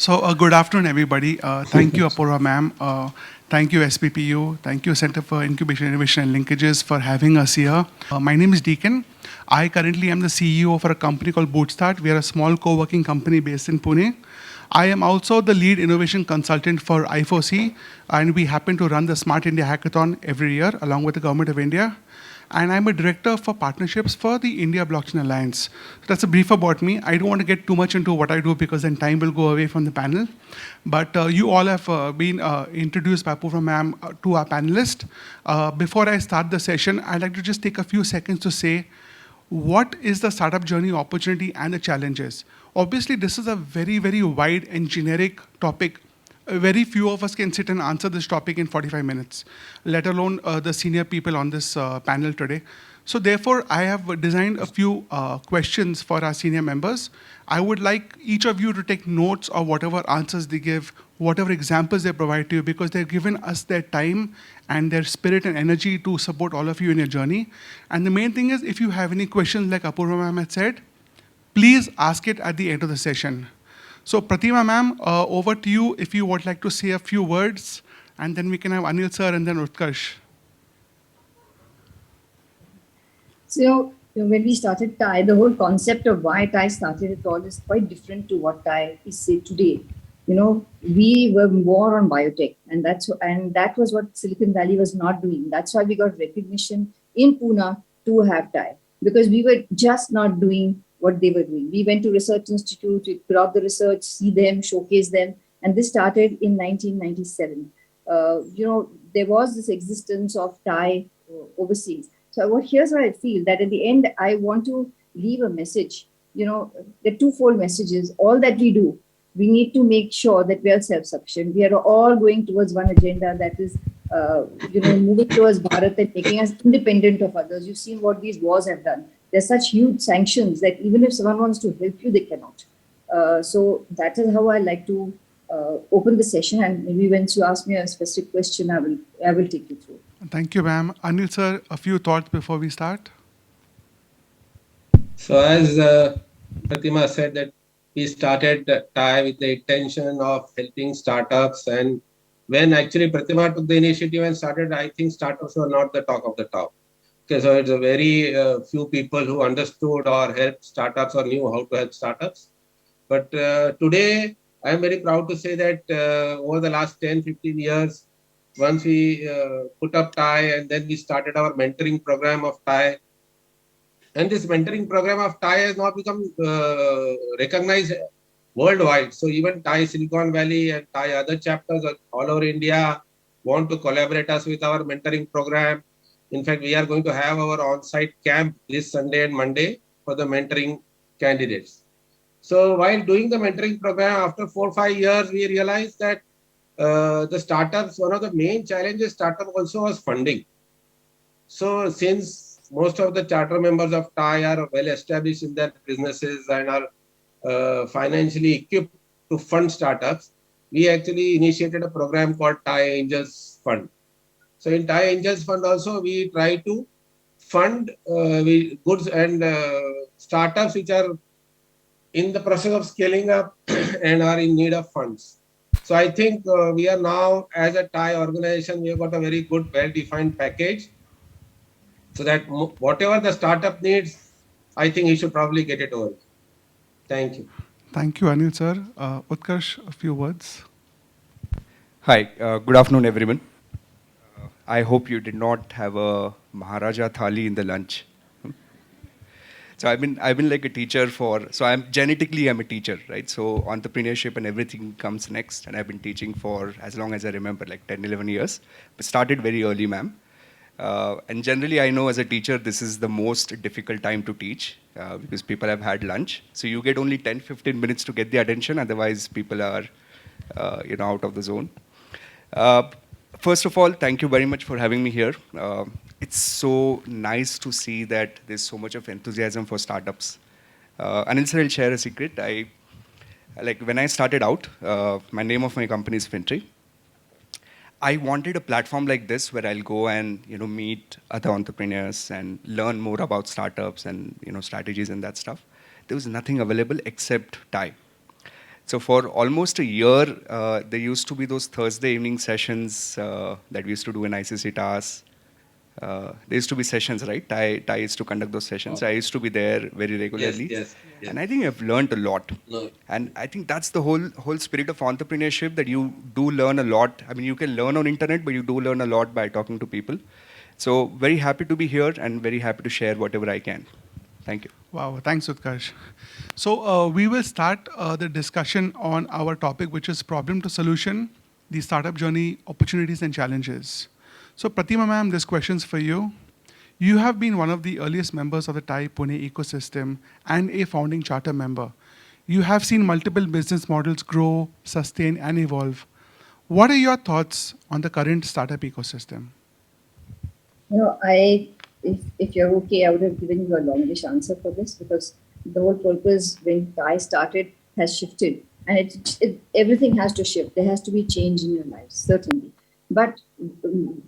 Good afternoon, everybody. Thank you, Apurva ma'am. Thank you, SPPU. Thank you, Center for Incubation, Innovation and Linkages for having us here. My name is Deacon. I currently am the CEO for a company called Bootstart. We are a small co-working company based in Pune. I am also the lead innovation consultant for I4C, and we happen to run the Smart India Hackathon every year along with the Government of India. And I'm a director for partnerships for the India Blockchain Alliance. So that's a brief about me. I don't want to get too much into what I do because then time will go away from the panel. But you all have been introduced by Purva ma'am to our panelists. Before I start the session, I'd like to just take a few seconds to say what is the startup journey opportunity and the challenges. Obviously, this is a very, very wide and generic topic. Very few of us can sit and answer this topic in 45 minutes, let alone the senior people on this panel today. So therefore, I have designed a few questions for our senior members. I would like each of you to take notes of whatever answers they give, whatever examples they provide to you, because they've given us their time and their spirit and energy to support all of you in your journey. And the main thing is, if you have any questions, like Apurva ma'am had said, please ask it at the end of the session. So Pratima ma'am, over to you if you would like to say a few words, and then we can have Anil sir and then Utkarsh. So, when we started TIE, the whole concept of why TIE started it all is quite different to what TIE is say today. We were more on biotech, and that was what Silicon Valley was not doing. That's why we got recognition in Pune to have TIE, because we were just not doing what they were doing. We went to research institute, we put out the research, see them, showcase them, and this started in 1997. There was this existence of TIE overseas. So here's what I feel, that at the end, I want to leave a message. The twofold messages. All that we do, we need to make sure that we are self-sufficient. We are all going towards one agenda, that is, moving towards Bharat and making us independent of others. You've seen what these wars have done. There's such huge sanctions that even if someone wants to help you, they cannot. So that is how I like to open the session. And maybe once you ask me a specific question, I will take you through. Thank you, ma'am. Anil sir, a few thoughts before we start. So as Pratima said, that we started TIE with the intention of helping startups, and when actually Pratima took the initiative and started, I think startups were not the talk of the talk. Okay, so it's a very few people who understood or helped startups or knew how to help startups. But today, I am very proud to say that over the last 10, 15 years, once we put up TIE, and then we started our mentoring program of TIE. And this mentoring program of TIE has now become recognized worldwide. So even TIE Silicon Valley and TIE other chapters all over India want to collaborate us with our mentoring program. In fact, we are going to have our on-site camp this Sunday and Monday for the mentoring candidates. So while doing the mentoring program, after 4 or 5 years, we realized that the startups, one of the main challenges startup also was funding. So since most of the charter members of TIE are well established in their businesses and are financially equipped to fund startups, we actually initiated a program called TIE Angels Fund. So in TIE Angels Fund also, we try to fund goods and startups which are in the process of scaling up and are in need of funds. So I think we are now, as a TIE organization, we have got a very good, well-defined package, so that whatever the startup needs, I think you should probably get it over. Thank you. Thank you, Anil sir. Utkarsh, a few words. Hi, good afternoon, everyone. I hope you did not have a Maharaja Thali in the lunch. So I've been like a teacher so I'm a teacher, right? So entrepreneurship and everything comes next, and I've been teaching for as long as I remember, like 10, 11 years. But started very early, ma'am. And generally, I know as a teacher, this is the most difficult time to teach because people have had lunch. So you get only 10, 15 minutes to get the attention. Otherwise, people are, out of the zone. First of all, thank you very much for having me here. It's so nice to see that there's so much of enthusiasm for startups. Anil sir, I'll share a secret. When I started out, my name of my company is Fintry. I wanted a platform like this where I'll go and meet other entrepreneurs and learn more about startups and strategies and that stuff. There was nothing available except TIE. So for almost a year, there used to be those Thursday evening sessions that we used to do in ICC TAS. There used to be sessions, right? Tai used to conduct those sessions. I used to be there very regularly. Yes. And I think I've learned a lot. No. And I think that's the whole spirit of entrepreneurship, that you do learn a lot. I mean, you can learn on internet, but you do learn a lot by talking to people. So very happy to be here and very happy to share whatever I can. Thank you. Wow, thanks, Utkarsh. So we will start the discussion on our topic, which is problem to solution, the startup journey, opportunities and challenges. So Pratima ma'am, this question's for you. You have been one of the earliest members of the TAI Pune ecosystem and a founding charter member. You have seen multiple business models grow, sustain and evolve. What are your thoughts on the current startup ecosystem? If you're okay, I would have given you a longish answer for this, because the whole purpose when I started has shifted, and everything has to shift. There has to be change in your life, certainly. But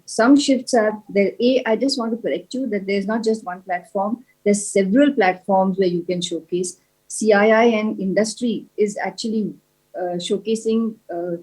some shifts are there. I just want to correct you that there's not just one platform. There's several platforms where you can showcase. CII and industry is actually showcasing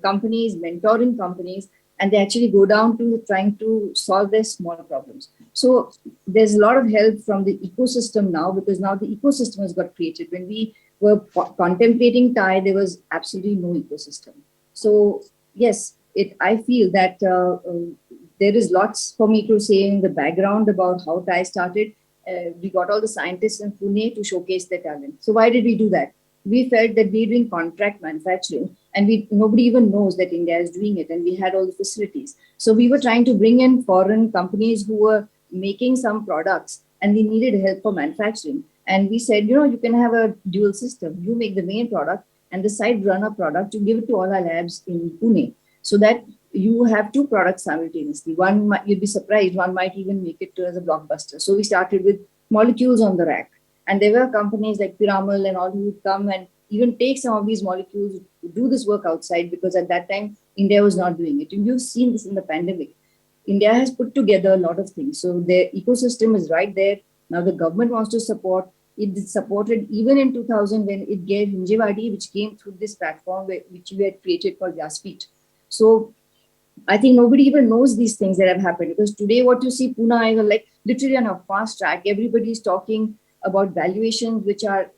companies, mentoring companies, and they actually go down to trying to solve their smaller problems. So there's a lot of help from the ecosystem now, because now the ecosystem has got created. When we were contemplating TAI, there was absolutely no ecosystem. So yes, I feel that there is lots for me to say in the background about how TAI started. We got all the scientists in Pune to showcase their talent. So why did we do that? We felt that we're doing contract manufacturing, and nobody even knows that India is doing it, and we had all the facilities. So we were trying to bring in foreign companies who were making some products, and we needed help for manufacturing. And we said, you can have a dual system. You make the main product, and the side runner product, you give it to all our labs in Pune, so that you have two products simultaneously. You'd be surprised, one might even make it as a blockbuster. So we started with molecules on the rack. And there were companies like Piramal and all who would come and even take some of these molecules to do this work outside, because at that time, India was not doing it. And you've seen this in the pandemic. India has put together a lot of things. So the ecosystem is right there. Now the government wants to support. It supported even in 2000 when it gave Hinjewadi, which came through this platform which we had created called Vyaspeeth. So I think nobody even knows these things that have happened, because today what you see, Pune is like literally on a fast track. Everybody is talking about valuations which are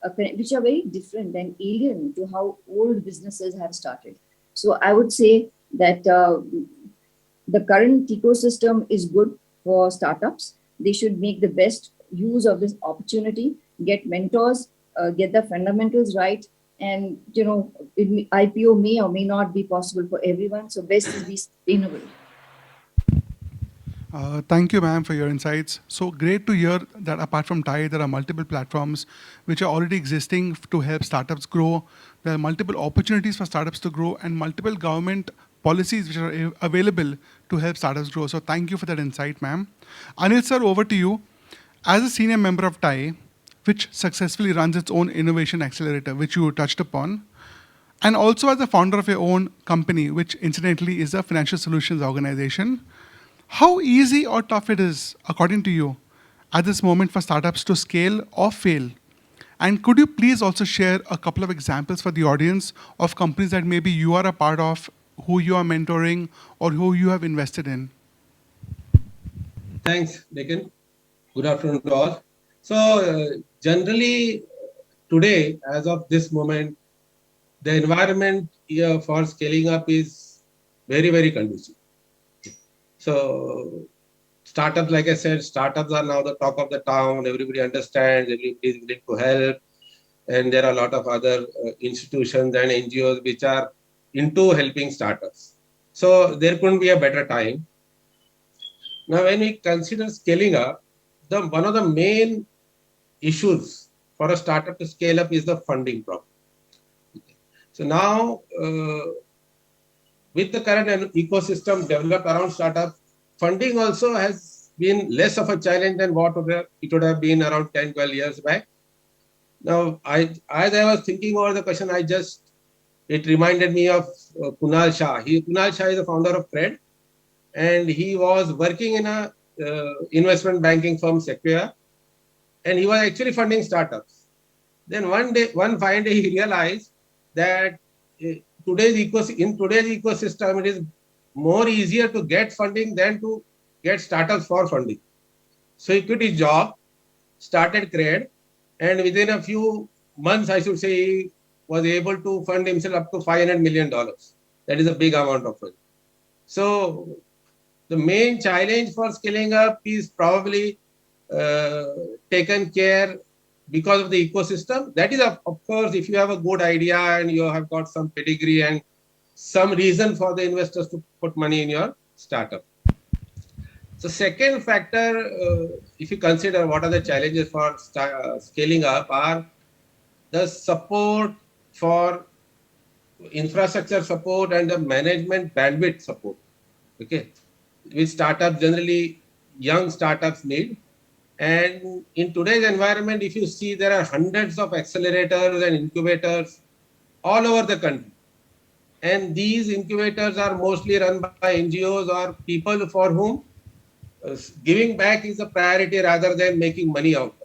very different and alien to how old businesses have started. So I would say that the current ecosystem is good for startups. They should make the best use of this opportunity, get mentors, get the fundamentals right. And, IPO may or may not be possible for everyone. So best is be sustainable. Thank you, ma'am, for your insights. So great to hear that apart from TAI, there are multiple platforms which are already existing to help startups grow. There are multiple opportunities for startups to grow and multiple government policies which are available to help startups grow. So thank you for that insight, ma'am. Anil sir, over to you. As a senior member of TAI, which successfully runs its own innovation accelerator, which you touched upon, and also as a founder of your own company, which incidentally is a financial solutions organization, how easy or tough it is, according to you, at this moment for startups to scale or fail? And could you please also share a couple of examples for the audience of companies that maybe you are a part of, who you are mentoring, or who you have invested in? Thanks, Deacon. Good afternoon to all. So generally today, as of this moment, the environment here for scaling up is very, very conducive. So startups, like I said, startups are now the talk of the town. Everybody understands, everybody is willing to help. And there are a lot of other institutions and NGOs which are into helping startups. So there couldn't be a better time. Now, when we consider scaling up, one of the main issues for a startup to scale up is the funding problem. So now, with the current ecosystem developed around startup, funding also has been less of a challenge than what it would have been around 10, 12 years back. Now, as I was thinking over the question, it reminded me of Kunal Shah. Kunal Shah is the founder of Cred, and he was working in a investment banking firm, Sequoia, and he was actually funding startups. Then one fine day, he realized that in today's ecosystem, it is more easier to get funding than to get startups for funding. So he quit his job, started Cred, and within a few months, I should say, he was able to fund himself up to $500 million. That is a big amount of money. So the main challenge for scaling up is probably uh, taken care because of the ecosystem. That is, of course, if you have a good idea and you have got some pedigree and some reason for the investors to put money in your startup. So second factor, if you consider what are the challenges for scaling up, are the support for infrastructure support and the management bandwidth support. Okay, which startups generally young startups need. And in today's environment, if you see, there are hundreds of accelerators and incubators all over the country. And these incubators are mostly run by NGOs or people for whom giving back is a priority rather than making money out.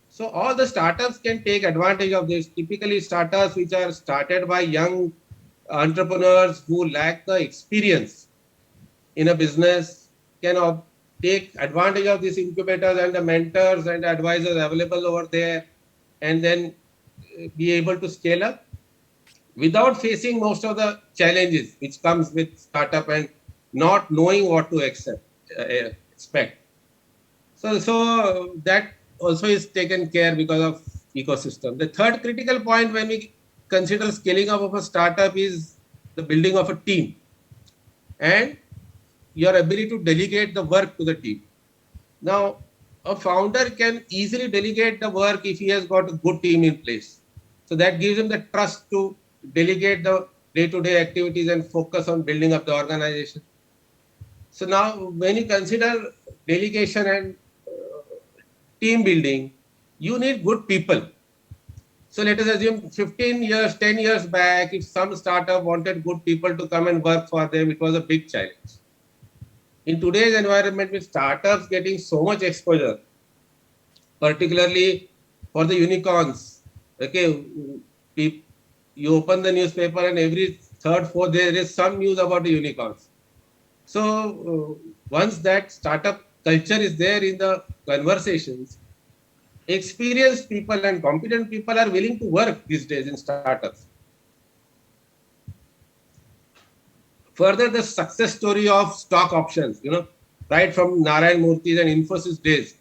So all the startups can take advantage of this. Typically, startups which are started by young entrepreneurs who lack the experience in a business can take advantage of these incubators and the mentors and advisors available over there, and then be able to scale up without facing most of the challenges which comes with startup and not knowing what to expect. So that also is taken care because of ecosystem. The third critical point when we consider scaling up of a startup is the building of a team and your ability to delegate the work to the team. Now, a founder can easily delegate the work if he has got a good team in place. So that gives him the trust to delegate the day-to-day activities and focus on building up the organization. So now, when you consider delegation and team building, you need good people. So let us assume 15 years, 10 years back, if some startup wanted good people to come and work for them, it was a big challenge. In today's environment with startups getting so much exposure, particularly for the unicorns, okay, you open the newspaper and every third, fourth, there is some news about the unicorns. So once that startup culture is there in the conversations, experienced people and competent people are willing to work these days in startups. Further, the success story of stock options, right from Narayan Murthy's and Infosys days,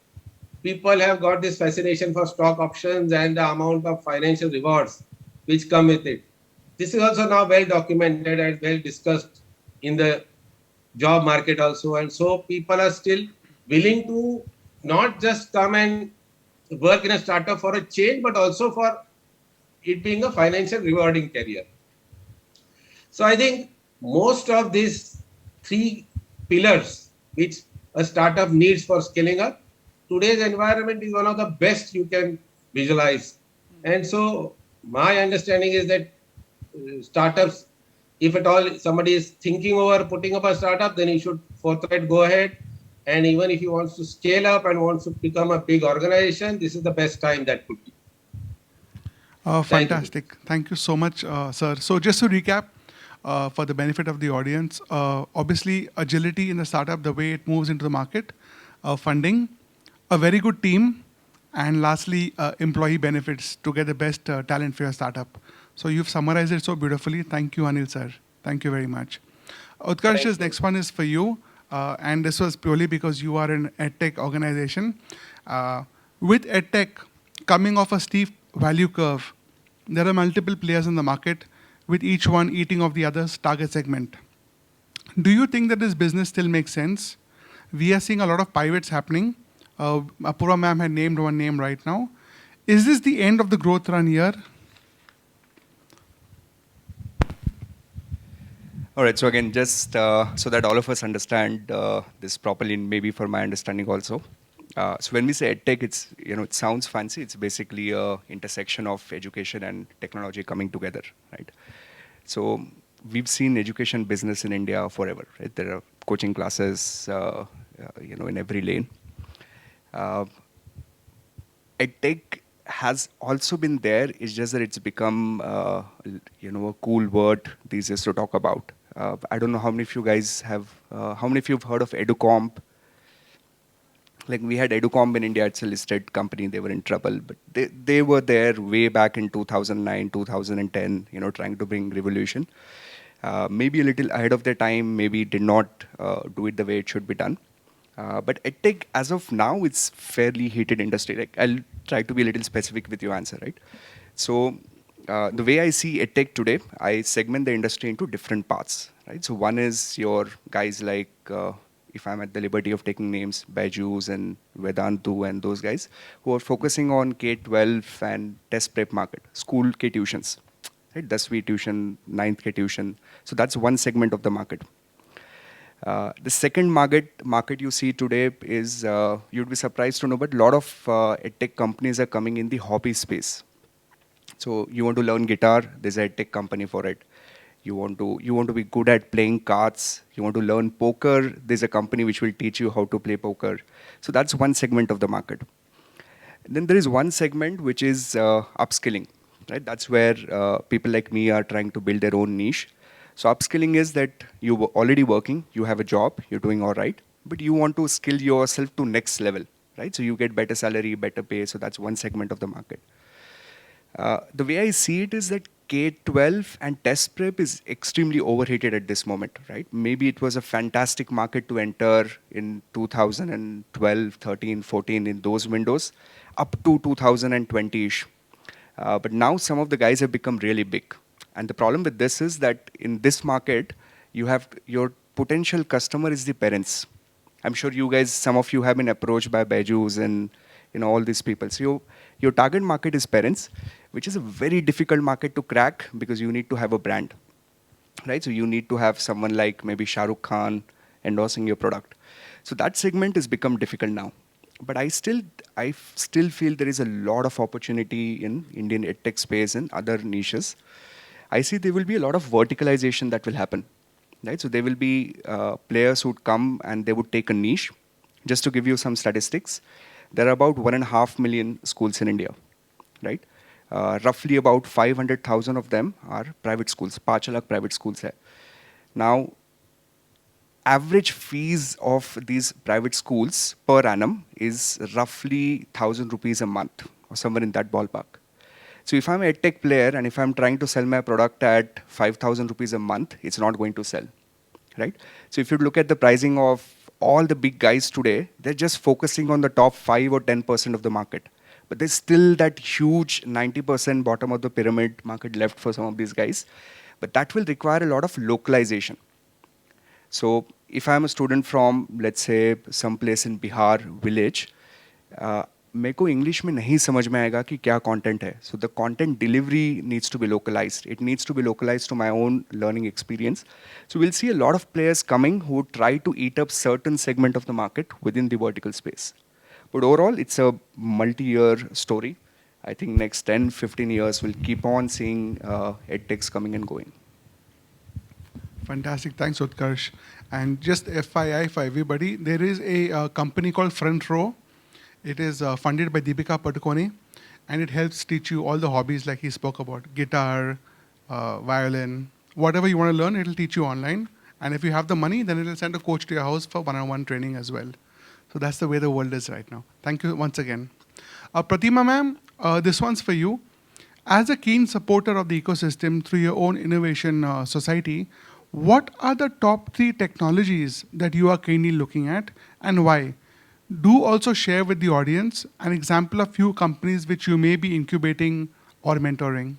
people have got this fascination for stock options and the amount of financial rewards which come with it. This is also now well documented and well discussed in the job market also. And so people are still willing to not just come and work in a startup for a change, but also for it being a financial rewarding career. So I think most of these three pillars which a startup needs for scaling up, today's environment is one of the best you can visualize. And so my understanding is that startups, if at all somebody is thinking over putting up a startup, then he should forthright go ahead. And even if he wants to scale up and wants to become a big organization, this is the best time that could be. Thank you. Fantastic. Thank you so much, sir. So just to recap, for the benefit of the audience, obviously agility in the startup, the way it moves into the market, funding, a very good team, and lastly, employee benefits to get the best talent for your startup. So you've summarized it so beautifully. Thank you, Anil sir. Thank you very much. Utkarsh's next one is for you. And this was purely because you are an EdTech organization. With EdTech coming off a steep value curve, there are multiple players in the market, with each one eating of the other's target segment. Do you think that this business still makes sense? We are seeing a lot of pivots happening. Apurva ma'am had named one name right now. Is this the end of the growth run here? All right, so again, just so that all of us understand this properly, and maybe for my understanding also. So when we say edtech, it's, it sounds fancy. It's basically a intersection of education and technology coming together, right? So we've seen education business in India forever, right? There are coaching classes, in every lane. EdTech has also been there. It's just that it's become, a cool word these days to talk about. I don't know how many of you guys how many of you have heard of EduComp? Like we had EduComp in India, it's a listed company, they were in trouble, but they were there way back in 2009, 2010, trying to bring revolution. Maybe a little ahead of their time, maybe did not do it the way it should be done. But EdTech, as of now, it's fairly heated industry. Like I'll try to be a little specific with your answer, right? So the way I see EdTech today, I segment the industry into different parts, right? So one is your guys like, if I'm at the liberty of taking names, Bajus and Vedantu and those guys who are focusing on K-12 and test prep market, school K tuitions, right? 10th tuition, 9th K tuition. So that's one segment of the market. The second market you see today is, you'd be surprised to know, but a lot of edtech companies are coming in the hobby space. So you want to learn guitar, there's a edtech company for it. You want to be good at playing cards. You want to learn poker, there's a company which will teach you how to play poker. So that's one segment of the market. Then there is one segment which is upskilling, right? That's where people like me are trying to build their own niche. So upskilling is that you were already working, you have a job, you're doing all right, but you want to skill yourself to next level, right? So you get better salary, better pay. So that's one segment of the market. The way I see it is that K-12 and test prep is extremely overheated at this moment, right? Maybe it was a fantastic market to enter in 2012, 13, 14 in those windows, up to 2020-ish. But now some of the guys have become really big. And the problem with this is that in this market, your potential customer is the parents. I'm sure you guys, some of you have been approached by Bajus and all these people. So your target market is parents, which is a very difficult market to crack because you need to have a brand, right? So you need to have someone like maybe Shah Rukh Khan endorsing your product. So that segment has become difficult now. But I still feel there is a lot of opportunity in Indian edtech space and other niches. I see there will be a lot of verticalization that will happen, right? So there will be players who would come and they would take a niche. Just to give you some statistics, there are about 1.5 million schools in India, right? Roughly about 500,000 of them are private schools, 5 lakh private schools hai. Now, average fees of these private schools per annum is roughly 1,000 rupees a month or somewhere in that ballpark. So if I'm a tech player and if I'm trying to sell my product at 5,000 rupees a month, it's not going to sell, right? So if you look at the pricing of all the big guys today, they're just focusing on the top 5 or 10% of the market. But there's still that huge 90% bottom of the pyramid market left for some of these guys. But that will require a lot of localization. So if I'm a student from, let's say, some place in Bihar village, मेरे को English में नहीं समझ में आएगा कि क्या content है. So the content delivery needs to be localized. It needs to be localized to my own learning experience. So we'll see a lot of players coming who try to eat up certain segment of the market within the vertical space. But overall, it's a multi-year story. I think next 10, 15 years, we'll keep on seeing edtechs coming and going. Fantastic. Thanks, Utkarsh. And just FYI for everybody, there is a company called Front Row. It is funded by Deepika Padukone, and it helps teach you all the hobbies like he spoke about, guitar, violin, whatever you want to learn, it'll teach you online. And if you have the money, then it'll send a coach to your house for one-on-one training as well. So that's the way the world is right now. Thank you once again. Pratima ma'am, this one's for you. As a keen supporter of the ecosystem through your own innovation society, what are the top 3 technologies that you are keenly looking at and why? Do also share with the audience an example of few companies which you may be incubating or mentoring.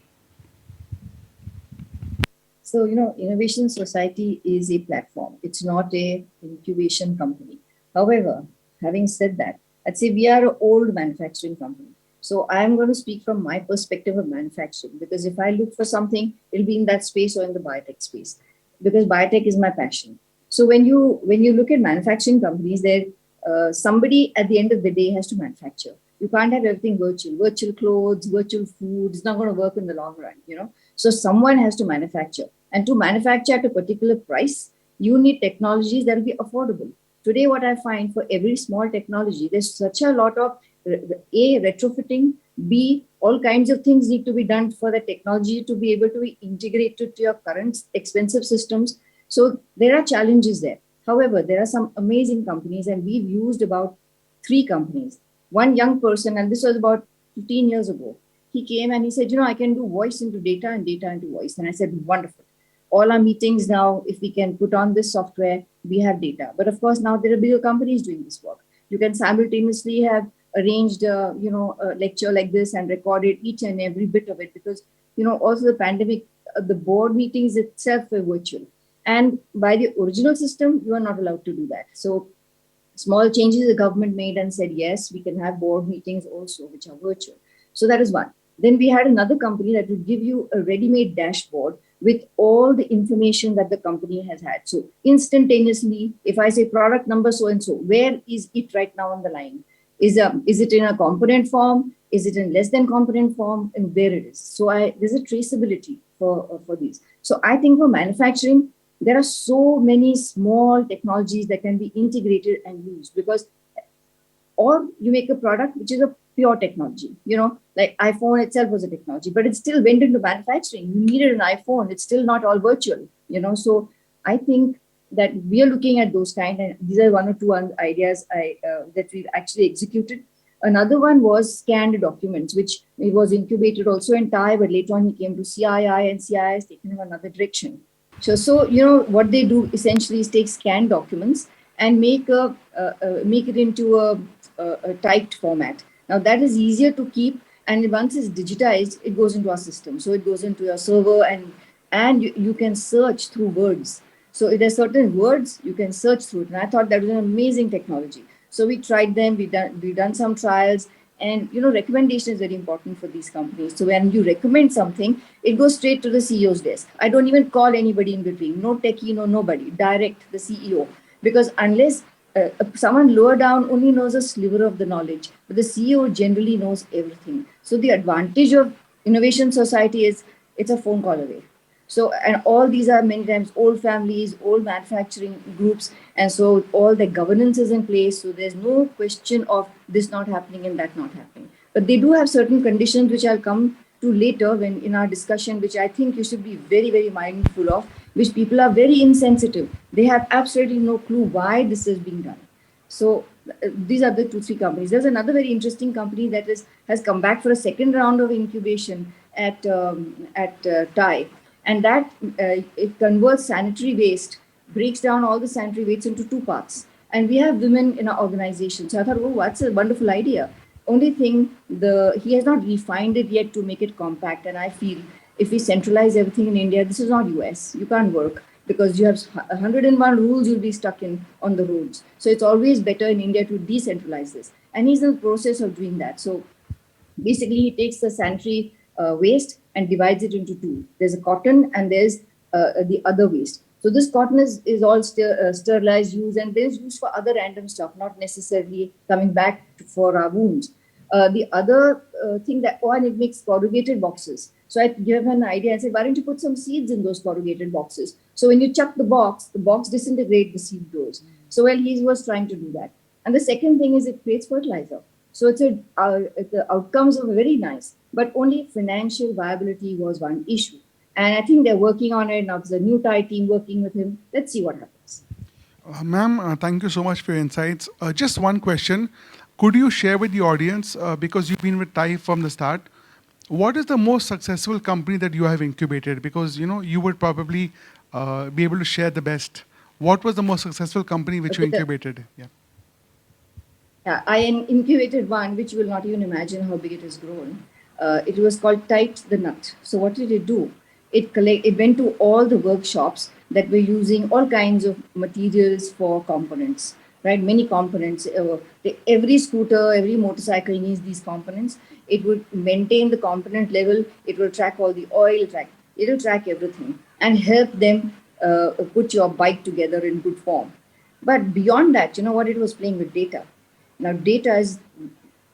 So, Innovation Society is a platform. It's not a incubation company. However, having said that, I'd say we are an old manufacturing company. So I'm going to speak from my perspective of manufacturing, because if I look for something, it'll be in that space or in the biotech space, because biotech is my passion. So when you look at manufacturing companies, somebody at the end of the day has to manufacture. You can't have everything virtual clothes, virtual food. It's not going to work in the long run, So someone has to manufacture. And to manufacture at a particular price, you need technologies that will be affordable. Today, what I find for every small technology, there's such a lot of retrofitting, B, all kinds of things need to be done for the technology to be able to be integrated to your current expensive systems. So there are challenges there. However, there are some amazing companies, and we've used about 3 companies. One young person, and this was about 15 years ago, he came and he said, I can do voice into data and data into voice. And I said, wonderful. All our meetings now, if we can put on this software, we have data. But of course, now there are bigger companies doing this work. You can simultaneously have arranged, a lecture like this and recorded each and every bit of it, because, also the pandemic, the board meetings itself were virtual. And by the original system, you are not allowed to do that. So small changes the government made and said, yes, we can have board meetings also, which are virtual. So that is one. Then we had another company that would give you a ready-made dashboard with all the information that the company has had. So instantaneously, if I say product number so-and-so, where is it right now on the line? Is it in a component form? Is it in less than component form? And where it is. So there's a traceability for these. So I think for manufacturing, there are so many small technologies that can be integrated and used, because or you make a product which is a pure technology, like iPhone itself was a technology, but it still went into manufacturing. You needed an iPhone. It's still not all virtual, so I think that we are looking at those kind, and these are one or two ideas that we've actually executed. Another one was scanned documents, which it was incubated also in Thai, but later on he came to CII, and CII has taken him another direction. So what they do essentially is take scanned documents and make it into a typed format. Now that is easier to keep, and once it's digitized, it goes into our system. So it goes into your server, and you can search through words. So if there's certain words, you can search through it. And I thought that was an amazing technology. So we tried them. We done some trials, and recommendation is very important for these companies. So when you recommend something, it goes straight to the CEO's desk. I don't even call anybody in between. No techie, no nobody. Direct the CEO, because unless someone lower down only knows a sliver of the knowledge, but the CEO generally knows everything. So the advantage of innovation society is it's a phone call away. So, and all these are many times old families, old manufacturing groups, and so all the governance is in place. So there's no question of this not happening and that not happening. But they do have certain conditions which I'll come to later when in our discussion, which I think you should be very, very mindful of, which people are very insensitive. They have absolutely no clue why this is being done. So these are the 2-3 companies. There's another very interesting company that has come back for a second round of incubation at Thai, and that it converts sanitary waste, breaks down all the sanitary waste into 2 parts. And we have women in our organization. So I thought, oh, that's a wonderful idea. Only thing, he has not refined it yet to make it compact. And I feel if we centralize everything in India, this is not US. You can't work, because you have 101 rules you'll be stuck in on the roads. So it's always better in India to decentralize this. And he's in the process of doing that. So basically, he takes the sanitary waste and divides it into 2. There's a cotton, and there's the other waste. So this cotton is all sterilized, used, and there's used for other random stuff, not necessarily coming back for our wounds. The other thing and it makes corrugated boxes. So I gave him an idea and said, why don't you put some seeds in those corrugated boxes? So when you chuck the box disintegrates, the seed grows. So he was trying to do that. And the second thing is it creates fertilizer. So the outcomes are very nice, but only financial viability was one issue. And I think they're working on it. Now there's a new Thai team working with him. Let's see what happens. Ma'am, thank you so much for your insights. Just one question. Could you share with the audience, because you've been with Thai from the start, what is the most successful company that you have incubated? Because, you would probably be able to share the best. What was the most successful company which you incubated? Yeah. Yeah, I incubated one which you will not even imagine how big it has grown. It was called Tight the Nut. So what did it do? It went to all the workshops that were using all kinds of materials for components, right? Many components. Every scooter, every motorcycle needs these components. It would maintain the component level. It will track all the oil. It will track everything and help them put your bike together in good form. But beyond that, what it was playing with data. Now, data is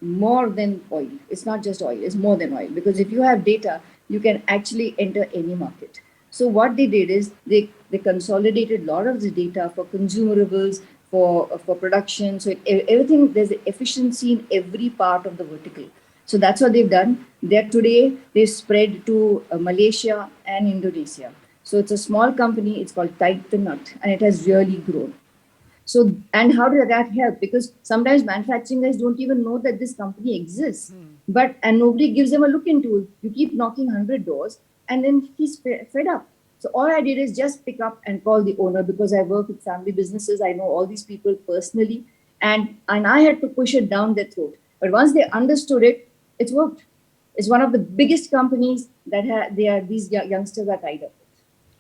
more than oil. It's not just oil, it's more than oil. Because if you have data, you can actually enter any market. So what they did is they consolidated a lot of the data for consumerables, for production. So everything, there's efficiency in every part of the vertical. So that's what they've done. They're today, they've spread to Malaysia and Indonesia. So it's a small company, it's called Tight the Nut, and it has really grown. So, and how did that help? Because sometimes manufacturing guys don't even know that this company exists, and nobody gives them a look into it. You keep knocking 100 doors, and then he's fed up. So all I did is just pick up and call the owner, because I work with family businesses. I know all these people personally, and I had to push it down their throat. But once they understood it, it's worked. It's one of the biggest companies that these youngsters are tied up with.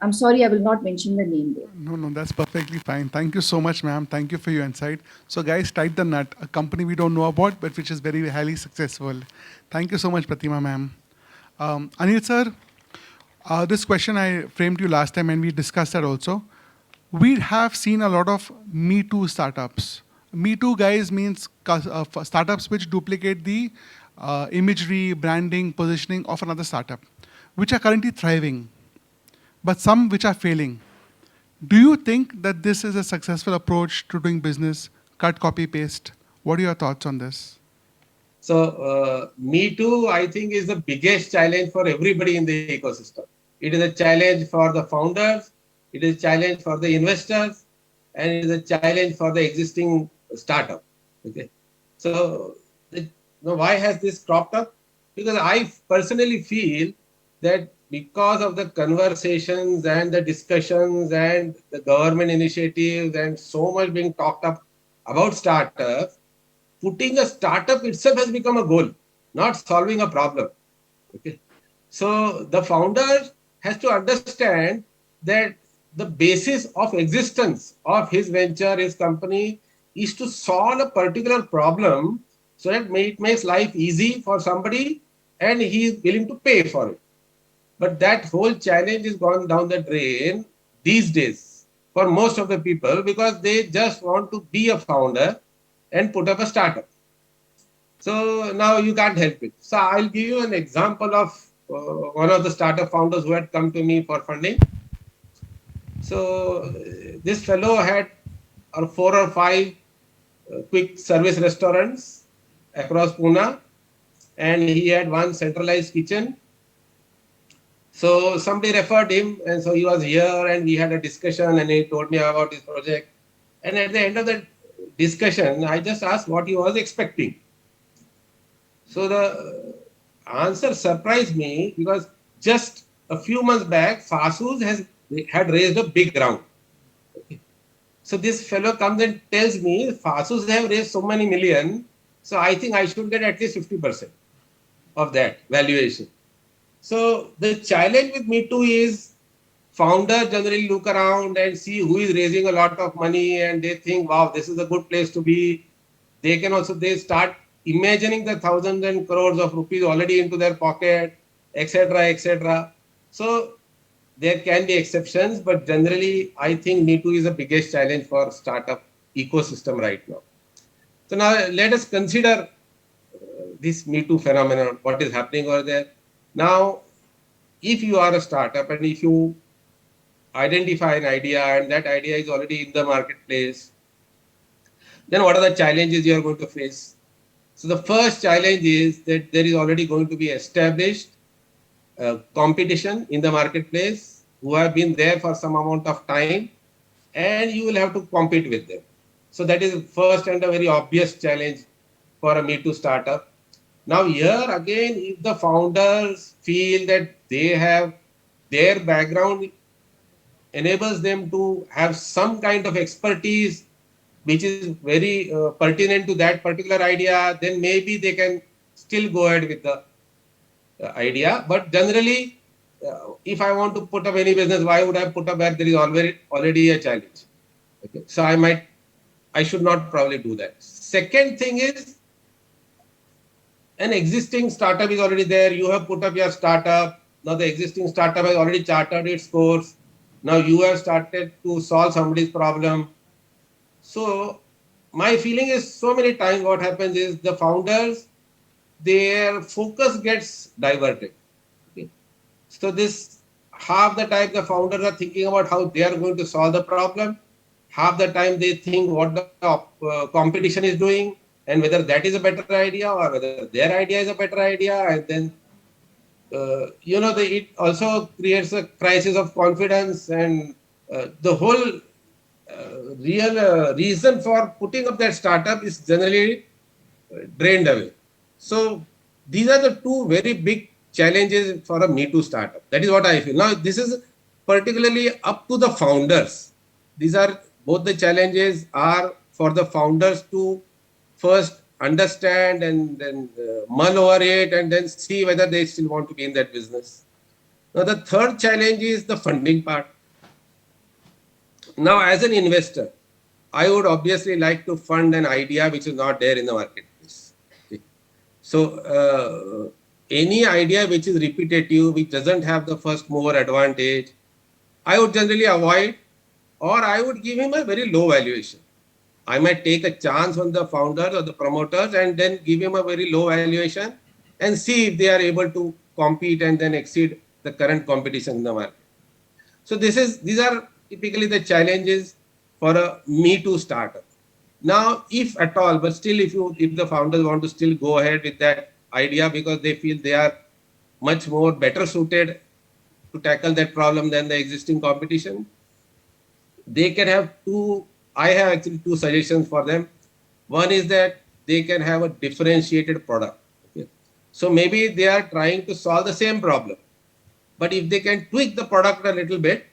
I'm sorry, I will not mention the name there. No, no, that's perfectly fine. Thank you so much, ma'am. Thank you for your insight. So, guys, Tight the Nut, a company we don't know about, but which is very highly successful. Thank you so much, Pratima, ma'am. Anil, sir, this question I framed you last time and we discussed that also. We have seen a lot of Me Too startups. Me Too, guys, means startups which duplicate the imagery, branding, positioning of another startup, which are currently thriving, but some which are failing. Do you think that this is a successful approach to doing business? Cut, copy, paste. What are your thoughts on this? So, Me Too, I think, is the biggest challenge for everybody in the ecosystem. It is a challenge for the founders, it is a challenge for the investors, and it is a challenge for the existing startup. Okay. So, why has this cropped up? Because I personally feel that because of the conversations and the discussions and the government initiatives and so much being talked up about startups, putting a startup itself has become a goal, not solving a problem. Okay. So the founder has to understand that the basis of existence of his venture, his company, is to solve a particular problem so that it makes life easy for somebody and he is willing to pay for it. But that whole challenge is gone down the drain these days for most of the people because they just want to be a founder and put up a startup. So now you can't help it. So I'll give you an example of one of the startup founders who had come to me for funding. So this fellow had 4 or 5 quick service restaurants across Pune, and he had one centralized kitchen. So somebody referred him, and so he was here, and we had a discussion, and he told me about his project. And at the end of the discussion, I just asked what he was expecting. So the answer surprised me because just a few months back, Fasus had raised a big round. Okay. So this fellow comes and tells me, Fasus have raised so many million, so I think I should get at least 50% of that valuation. So the challenge with Me Too is founders generally look around and see who is raising a lot of money and they think, wow, this is a good place to be. They start imagining the thousands and crores of rupees already into their pocket, etc., etc. So there can be exceptions, but generally, I think Me Too is the biggest challenge for startup ecosystem right now. So now let us consider this Me Too phenomenon, what is happening over there. Now, if you are a startup and if you identify an idea and that idea is already in the marketplace, then what are the challenges you are going to face? So the first challenge is that there is already going to be established competition in the marketplace who have been there for some amount of time, and you will have to compete with them. So that is first and a very obvious challenge for a Me Too startup. Now here again, if the founders feel that they have their background enables them to have some kind of expertise which is very pertinent to that particular idea, then maybe they can still go ahead with the idea. But generally, if I want to put up any business, why would I put up where there is already a challenge? Okay. So I should not probably do that. Second thing is, an existing startup is already there. You have put up your startup. Now the existing startup has already charted its course. Now you have started to solve somebody's problem. So my feeling is so many times what happens is the founders, their focus gets diverted. Okay. So this half the time the founders are thinking about how they are going to solve the problem. Half the time they think what the competition is doing. and whether that is a better idea or whether their idea is a better idea. And then, it also creates a crisis of confidence, and the whole real reason for putting up that startup is generally drained away. So these are the two very big challenges for a Me Too startup. That is what I feel. Now, this is particularly up to the founders. These are both the challenges are for the founders to first understand and then mull over it and then see whether they still want to be in that business. Now, the third challenge is the funding part. Now, as an investor, I would obviously like to fund an idea which is not there in the marketplace. Okay. So, any idea which is repetitive, which doesn't have the first mover advantage, I would generally avoid, or I would give him a very low valuation. I might take a chance on the founders or the promoters and then give him a very low valuation and see if they are able to compete and then exceed the current competition in the market. So these are typically the challenges for a Me Too startup. Now, if at all, but still if the founders want to still go ahead with that idea because they feel they are much more better suited to tackle that problem than the existing competition, they can have I have actually two suggestions for them. One is that they can have a differentiated product. Okay. So maybe they are trying to solve the same problem, but if they can tweak the product a little bit,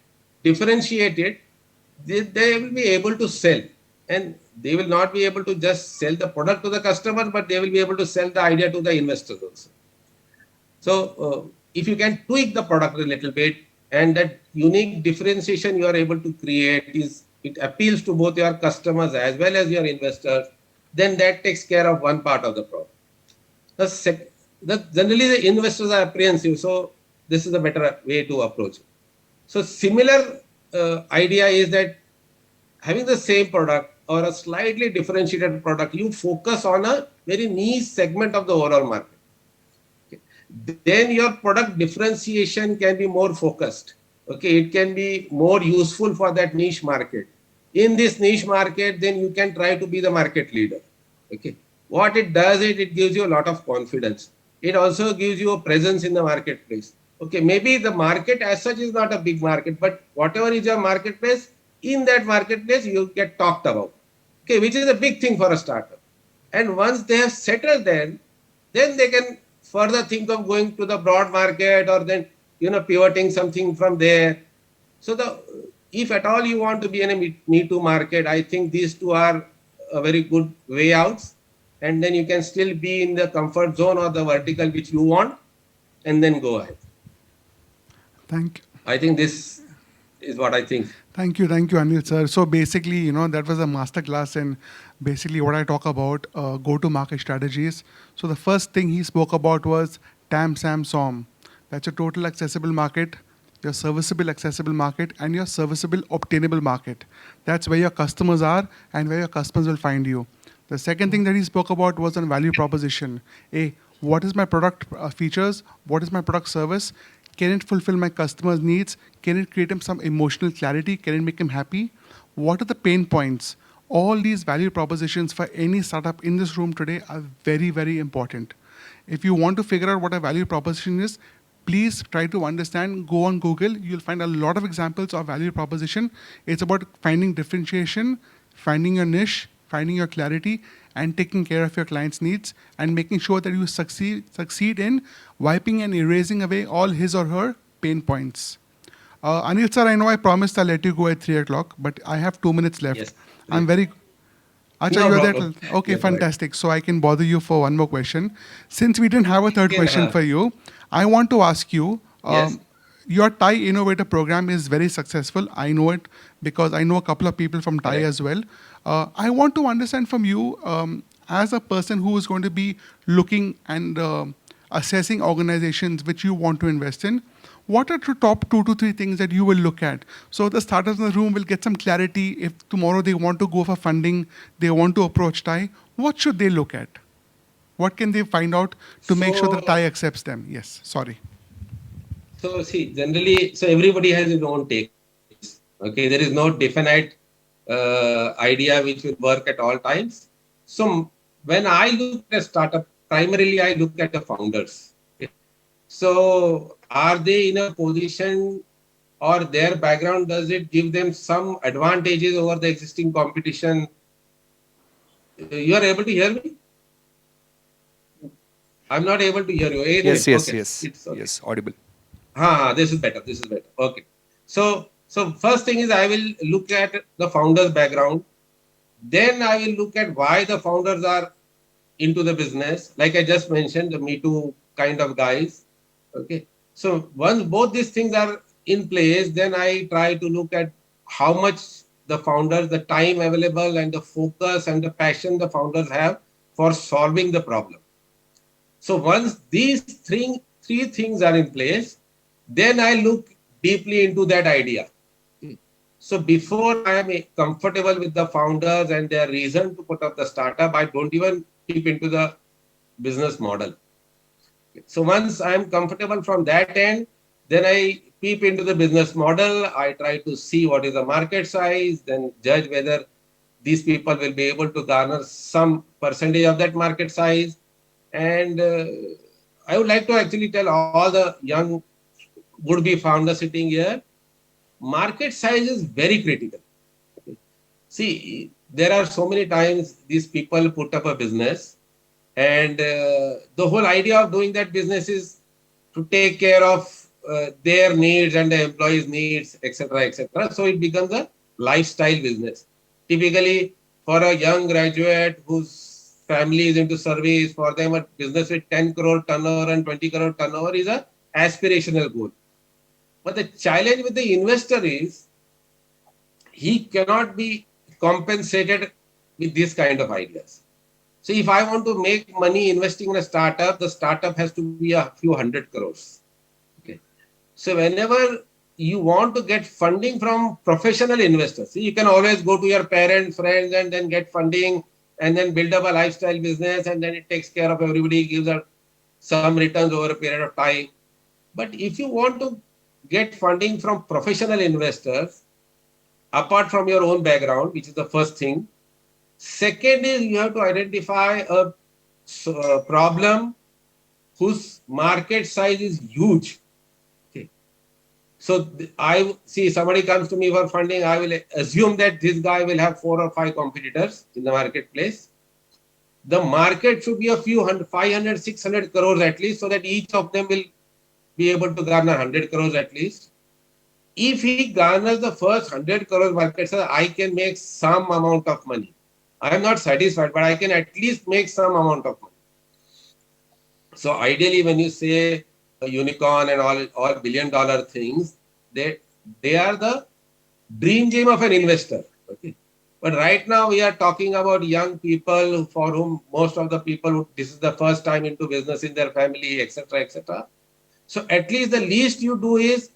differentiate it, they will be able to sell. And they will not be able to just sell the product to the customer, but they will be able to sell the idea to the investors also. So if you can tweak the product a little bit, and that unique differentiation you are able to create it appeals to both your customers as well as your investors, then that takes care of one part of the problem. Generally the investors are apprehensive, so this is a better way to approach it. So similar idea is that having the same product or a slightly differentiated product, you focus on a very niche segment of the overall market. Then your product differentiation can be more focused. Okay, it can be more useful for that niche market. In this niche market, then you can try to be the market leader. Okay, what it does is it gives you a lot of confidence. It also gives you a presence in the marketplace. Okay, maybe the market as such is not a big market, but whatever is your marketplace, in that marketplace you get talked about. Okay, which is a big thing for a startup. And once they have settled there, then they can further think of going to the broad market or then pivoting something from there. So if at all you want to be in a Me Too market, I think these two are a very good way outs, and then you can still be in the comfort zone or the vertical which you want, and then go ahead. Thank you. I think this is what I think. Thank you, Anil sir. So basically, that was a masterclass in basically what I talk about, go-to-market strategies. So the first thing he spoke about was TAM, SAM, SOM. That's your total accessible market, your serviceable accessible market, and your serviceable obtainable market. That's where your customers are and where your customers will find you. The second thing that he spoke about was on value proposition. What is my product features? What is my product service? Can it fulfill my customers' needs? Can it create him some emotional clarity? Can it make him happy? What are the pain points? All these value propositions for any startup in this room today are very, very important. If you want to figure out what a value proposition is, please try to understand, go on Google. You'll find a lot of examples of value proposition. It's about finding differentiation, finding your niche, finding your clarity, and taking care of your client's needs and making sure that you succeed in wiping and erasing away all his or her pain points. Anil sir, I know I promised I'll let you go at 3 o'clock, but I have 2 minutes left. Yes. I'm very... Acha, No you are problem. there? Okay, Yes, fantastic. So I can bother you for one more question. Since we didn't have a third question for you, I want to ask you, Yes. your Thai Innovator program is very successful. I know it because I know a couple of people from Thai Correct. as well. I want to understand from you, as a person who is going to be looking and assessing organizations which you want to invest in, what are the top 2 to 3 things that you will look at? So the startups in the room will get some clarity. If tomorrow they want to go for funding, they want to approach Thai, what should they look at? What can they find out to make sure that Thai accepts them? Yes, sorry. So see, generally, so everybody has his own take. Okay, there is no definite idea which will work at all times. So when I look at a startup, primarily I look at the founders. Okay. So are they in a position, or their background, does it give them some advantages over the existing competition? You are able to hear me? I'm not able to hear you. Anyway, Yes, yes, okay, yes, it's okay. yes, audible. This is better. This is better. Okay. So first thing is I will look at the founder's background. Then I will look at why the founders are into the business. Like I just mentioned, the Me Too kind of guys. Okay. So once both these things are in place, then I try to look at how much the founders, the time available and the focus and the passion the founders have for solving the problem. So once these three things are in place, then I look deeply into that idea. So before I am comfortable with the founders and their reason to put up the startup, I don't even peep into the business model. So once I am comfortable from that end, then I peep into the business model. I try to see what is the market size, then judge whether these people will be able to garner some percentage of that market size. And I would like to actually tell all the young would-be founders sitting here, market size is very critical. See, there are so many times these people put up a business, and the whole idea of doing that business is to take care of their needs and the employees' needs, etc., etc. So it becomes a lifestyle business. Typically, for a young graduate whose family is into service, for them a business with 10 crore turnover and 20 crore turnover is a aspirational goal. But the challenge with the investor is he cannot be compensated with this kind of ideas. So if I want to make money investing in a startup, the startup has to be a few hundred crores. Okay. So whenever you want to get funding from professional investors, see, you can always go to your parents, friends, and then get funding and then build up a lifestyle business, and then it takes care of everybody, gives some returns over a period of time. But if you want to get funding from professional investors, apart from your own background, which is the first thing, second is you have to identify a problem whose market size is huge. Okay. So I see somebody comes to me for funding, I will assume that this guy will have 4 or 5 competitors in the marketplace. The market should be a few hundred, 500, 600 crores at least, so that each of them will be able to garner 100 crores at least. If he garners the first 100 crores market size, I can make some amount of money. I am not satisfied, but I can at least make some amount of money. So ideally, when you say a unicorn and all billion-dollar things, they are the dream game of an investor. Okay. But right now we are talking about young people for whom most of the people, this is the first time into business in their family, etc., etc. So at least the least you do is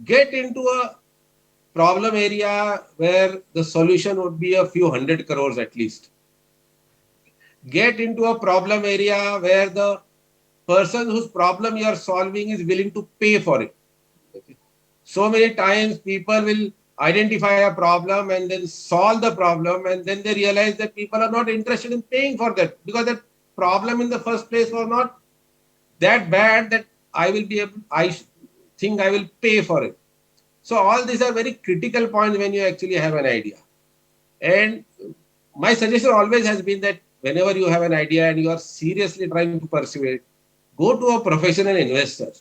get into a problem area where the solution would be a few hundred crores at least. Get into a problem area where the person whose problem you are solving is willing to pay for it. Okay. So many times people will identify a problem and then solve the problem, and then they realize that people are not interested in paying for that because that problem in the first place was not that bad that I think I will pay for it. So all these are very critical points when you actually have an idea. And my suggestion always has been that whenever you have an idea and you are seriously trying to pursue it, go to a professional investor.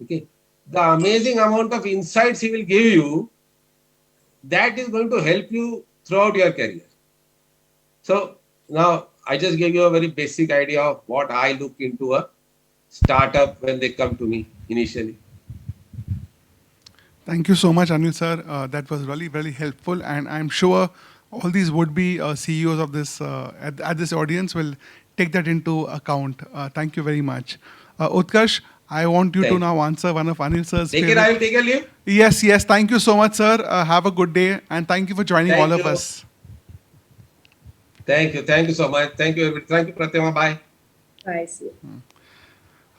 Okay. The amazing amount of insights he will give you, that is going to help you throughout your career. So now I just gave you a very basic idea of what I look into a startup when they come to me initially. Thank you so much, Anil sir. That was really, really helpful, and I'm sure all these would-be CEOs of this at this audience will take that into account. Thank you very much, Utkarsh. I want you to Thank now answer one of Anil sir's Take it, favorite. I will take a leave. Yes, yes. Thank you so much, sir. Have a good day, and thank you for joining all Thank of you. us. Thank you so much. Thank you, everybody. Thank you, Pratima. Bye. I see.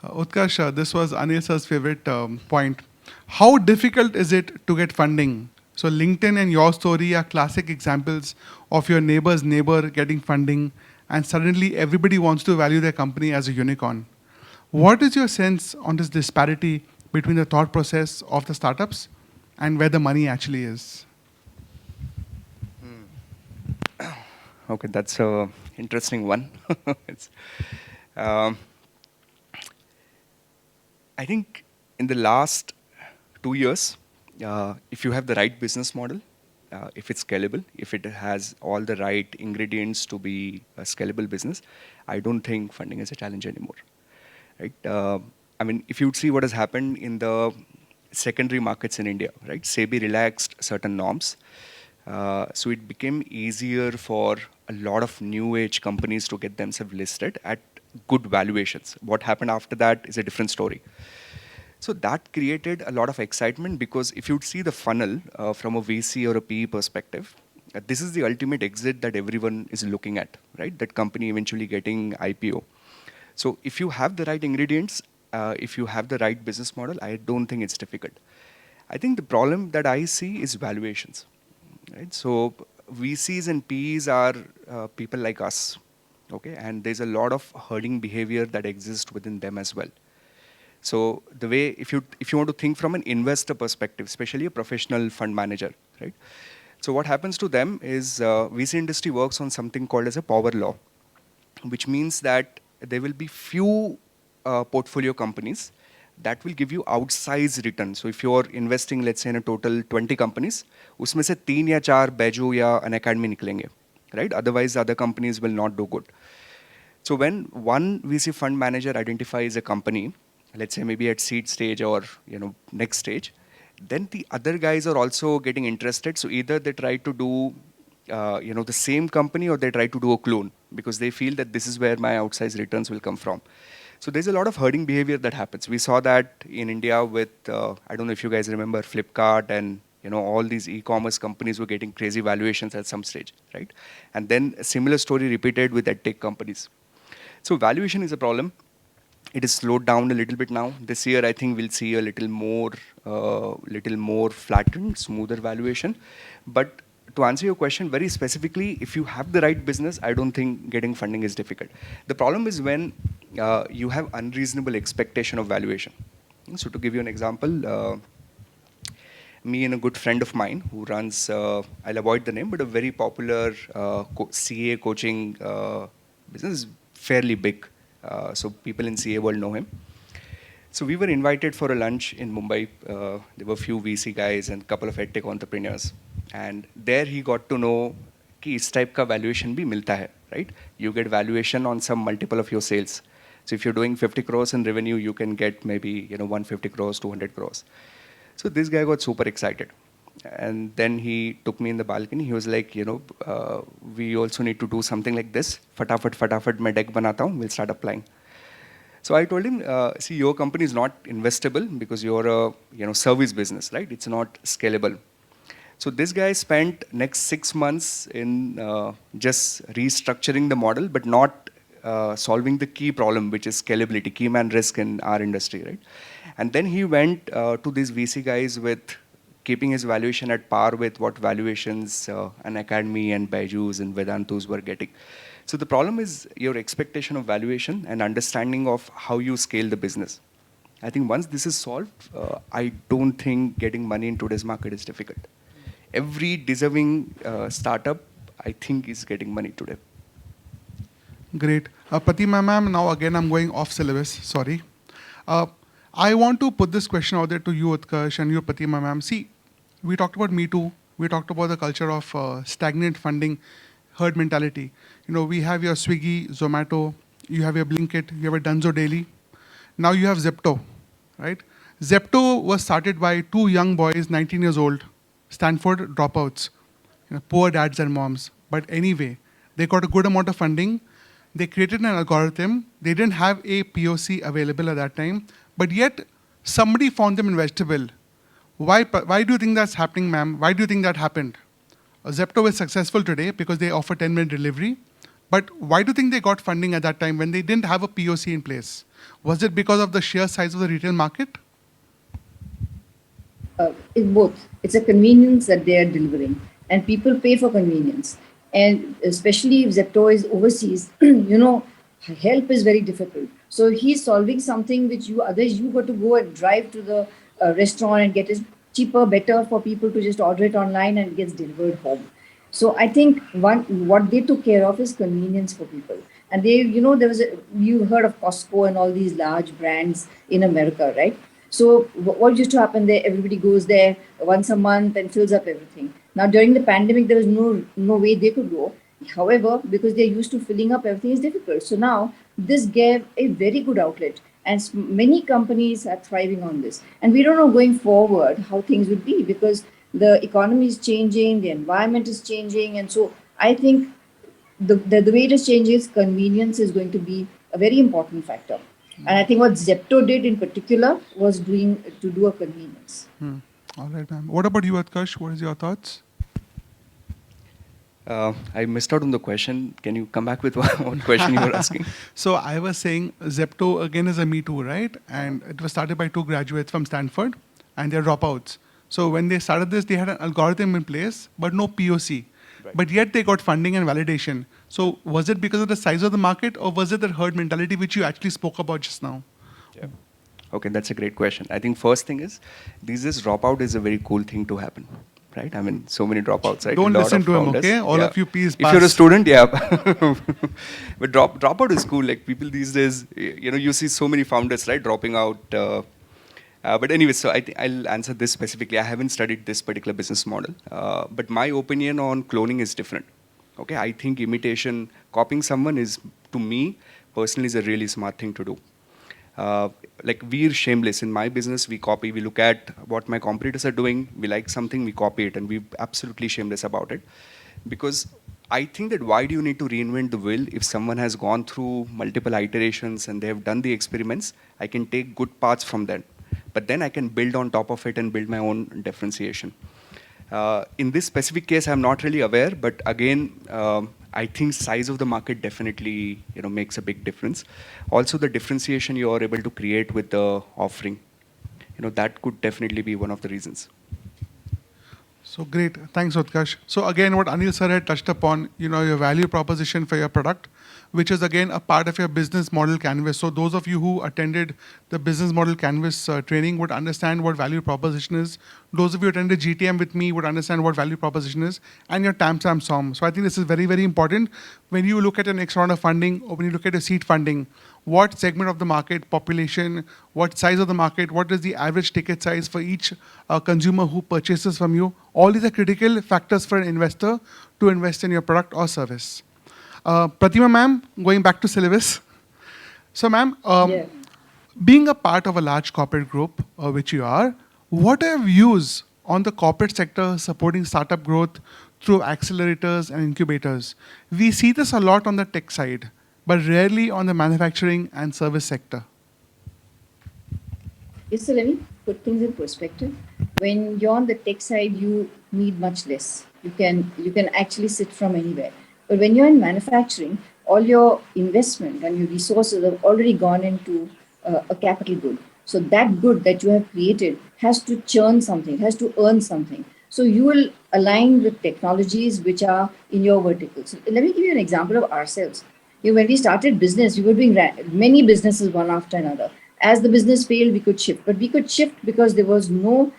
Utkarsh, this was Anil sir's favorite point. How difficult is it to get funding? So LinkedIn and your story are classic examples of your neighbor's neighbor getting funding and suddenly everybody wants to value their company as a unicorn. What is your sense on this disparity between the thought process of the startups and where the money actually is? Okay, that's a interesting one. It's, um, I think in the last 2 years, if you have the right business model, if it's scalable, if it has all the right ingredients to be a scalable business, I don't think funding is a challenge anymore. Right? I mean, if you'd see what has happened in the secondary markets in India, right? SEBI relaxed certain norms. So it became easier for a lot of new age companies to get themselves listed at good valuations. What happened after that is a different story. So that created a lot of excitement because if you'd see the funnel from a VC or a PE perspective, this is the ultimate exit that everyone is looking at, right? That company eventually getting IPO. So if you have the right ingredients, if you have the right business model, I don't think it's difficult. I think the problem that I see is valuations, right? So VCs and PEs are people like us, okay? And there's a lot of herding behavior that exists within them as well. So the way, if you want to think from an investor perspective, especially a professional fund manager, right? So what happens to them is VC industry works on something called as a power law, which means that there will be few portfolio companies that will give you outsized return. So if you're investing, let's say in a total 20 companies, उसमें से 3 या 4 banjo या an academy निकलेंगे, right? Otherwise, other companies will not do good. So when one VC fund manager identifies a company, let's say maybe at seed stage or next stage, then the other guys are also getting interested. So either they try to do the same company or they try to do a clone because they feel that this is where my outsized returns will come from. So there's a lot of herding behavior that happens. We saw that in India with I don't know if you guys remember Flipkart and all these e-commerce companies were getting crazy valuations at some stage, right? And then a similar story repeated with tech companies. So valuation is a problem. It is slowed down a little bit now. This year, I think we'll see a little more flattened, smoother valuation. But to answer your question very specifically, if you have the right business, I don't think getting funding is difficult. The problem is when you have unreasonable expectation of valuation. So to give you an example, me and a good friend of mine who runs, I'll avoid the name, but a very popular CA coaching business, fairly big. So people in CA world know him. So we were invited for a lunch in Mumbai. There were a few VC guys and a couple of edtech entrepreneurs. And there he got to know कि इस type का valuation भी मिलता है, right? You get valuation on some multiple of your sales. So if you're doing 50 crores in revenue, you can get maybe 150 crores, 200 crores. So this guy got super excited. And then he took me in the balcony. He was like, we also need to do something like this. Fatafat मैं deck बनाता हूँ. We'll start applying. So I told him, see, your company is not investable because you're a service business, right? It's not scalable. So this guy spent next 6 months in just restructuring the model, but not solving the key problem, which is scalability, key man risk in our industry, right? And then he went to these VC guys with keeping his valuation at par with what valuations an Academy and Byju's and Vedantus were getting. So the problem is your expectation of valuation and understanding of how you scale the business. I think once this is solved, I don't think getting money in today's market is difficult. Every deserving startup, I think, is getting money today. Great. Pratima ma'am, now again I'm going off syllabus, sorry. I want to put this question out there to you, Utkarsh, and you, Pratima ma'am. See, we talked about Me Too. We talked about the culture of stagnant funding, herd mentality. We have your Swiggy, Zomato, you have your Blinkit, you have a Dunzo Daily. Now you have Zepto, right? Zepto was started by 2 young boys, 19 years old, Stanford dropouts, poor dads and moms. But anyway, they got a good amount of funding. They created an algorithm. They didn't have a POC available at that time, but yet somebody found them investable. Why do you think that's happening, ma'am? Why do you think that happened? Zepto is successful today because they offer 10-minute delivery. But why do you think they got funding at that time when they didn't have a POC in place? Was it because of the sheer size of the retail market? It's both. It's a convenience that they are delivering, and people pay for convenience. And especially if Zepto is overseas, help is very difficult. So he's solving something which you got to go and drive to the restaurant and get it cheaper, better for people to just order it online and it gets delivered home. So I think what they took care of is convenience for people. And there was you heard of Costco and all these large brands in America, right? So what used to happen there? Everybody goes there once a month and fills up everything. Now during the pandemic, there was no way they could go. However, because they're used to filling up everything is difficult. So now this gave a very good outlet, and many companies are thriving on this. And we don't know going forward how things would be because the economy is changing, the environment is changing, and so I think the way it is changing is convenience is going to be a very important factor. And I think what Zepto did in particular was to do a convenience. All right, ma'am. What about you, Utkarsh? What is your thoughts? I missed out on the question. Can you come back with what question you were asking? So I was saying Zepto again is a Me Too, right? And it was started by two graduates from Stanford and they're dropouts. So when they started this, they had an algorithm in place, but no POC. Right. But yet they got funding and validation. So was it because of the size of the market or was it the herd mentality which you actually spoke about just now? Yeah. Okay, that's a great question. I think first thing is, these days dropout is a very cool thing to happen, right? I mean, so many dropouts, right? Don't A lot listen of to him, founders. okay? All of you, please If you're a pass. student, yeah. But dropout is cool. Like people these days, you see so many founders, right, dropping out. But anyway, so I think I'll answer this specifically. I haven't studied this particular business model, but my opinion on cloning is different. Okay, I think imitation, copying someone is, to me personally, is a really smart thing to do. Like we're shameless in my business. We copy. We look at what my competitors are doing. We like something, we copy it, and we're absolutely shameless about it. Because I think that why do you need to reinvent the wheel if someone has gone through multiple iterations and they have done the experiments? I can take good parts from them, but then I can build on top of it and build my own differentiation. In this specific case, I'm not really aware, but again, I think size of the market definitely makes a big difference. Also, the differentiation you are able to create with the offering, that could definitely be one of the reasons. So great. Thanks, Utkarsh. So again, what Anil sir had touched upon, your value proposition for your product, which is again a part of your business model canvas. So those of you who attended the business model canvas training would understand what value proposition is. Those of you who attended GTM with me would understand what value proposition is, and your TAM SOM. So I think this is very, very important when you look at your next round of funding or when you look at a seed funding. What segment of the market, population, what size of the market, what is the average ticket size for each consumer who purchases from you? All these are critical factors for an investor to invest in your product or service. Pratima ma'am, going back to syllabus. So ma'am, Yeah. being a part of a large corporate group, which you are, what are your views on the corporate sector supporting startup growth through accelerators and incubators? We see this a lot on the tech side, but rarely on the manufacturing and service sector. Yes, so let me put things in perspective. When you're on the tech side, you need much less. You can actually sit from anywhere. But when you're in manufacturing, all your investment and your resources have already gone into a capital good. So that good that you have created has to churn something, has to earn something. So you will align with technologies which are in your vertical. So let me give you an example of ourselves. When we started business, we were doing many businesses one after another. As the business failed, we could shift, but we could shift because there was no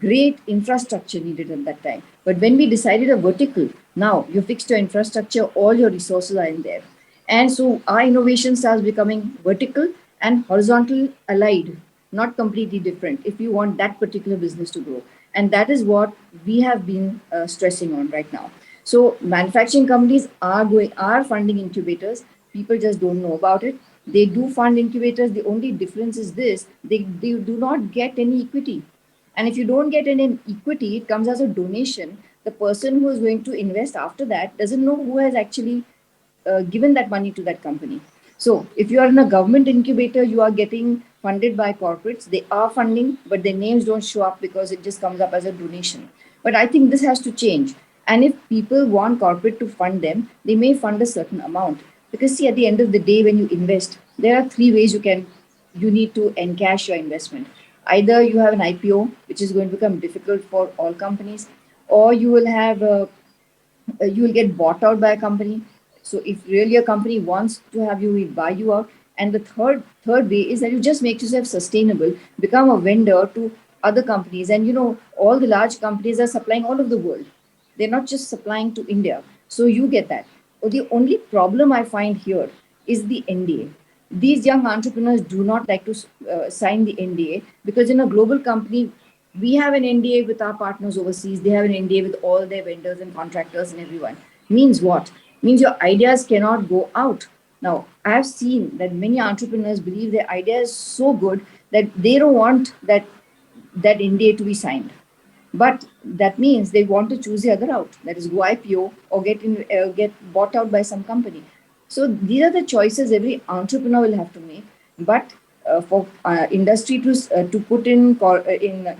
great infrastructure needed at that time. But when we decided a vertical, now you fixed your infrastructure, all your resources are in there. And so our innovation starts becoming vertical and horizontal allied, not completely different, if you want that particular business to grow. And that is what we have been stressing on right now. So manufacturing companies are funding incubators. People just don't know about it. They do fund incubators. The only difference is this: they do not get any equity. And if you don't get any equity, it comes as a donation. The person who is going to invest after that doesn't know who has actually given that money to that company. So if you are in a government incubator, you are getting funded by corporates. They are funding, but their names don't show up because it just comes up as a donation. But I think this has to change. And if people want corporate to fund them, they may fund a certain amount. Because see, at the end of the day, when you invest, there are three ways you need to encash your investment. Either you have an IPO, which is going to become difficult for all companies, or you will have you will get bought out by a company. So if really a company wants to have you, it buy you out. And the third way is that you just make yourself sustainable, become a vendor to other companies. And all the large companies are supplying all over the world. They're not just supplying to India. So you get that. The only problem I find here is the NDA. These young entrepreneurs do not like to sign the NDA because in a global company, we have an NDA with our partners overseas. They have an NDA with all their vendors and contractors and everyone. Means what? Means your ideas cannot go out. Now, I have seen that many entrepreneurs believe their idea is so good that they don't want that NDA to be signed. But that means they want to choose the other route, that is go IPO or get bought out by some company. So these are the choices every entrepreneur will have to make. But for industry to put in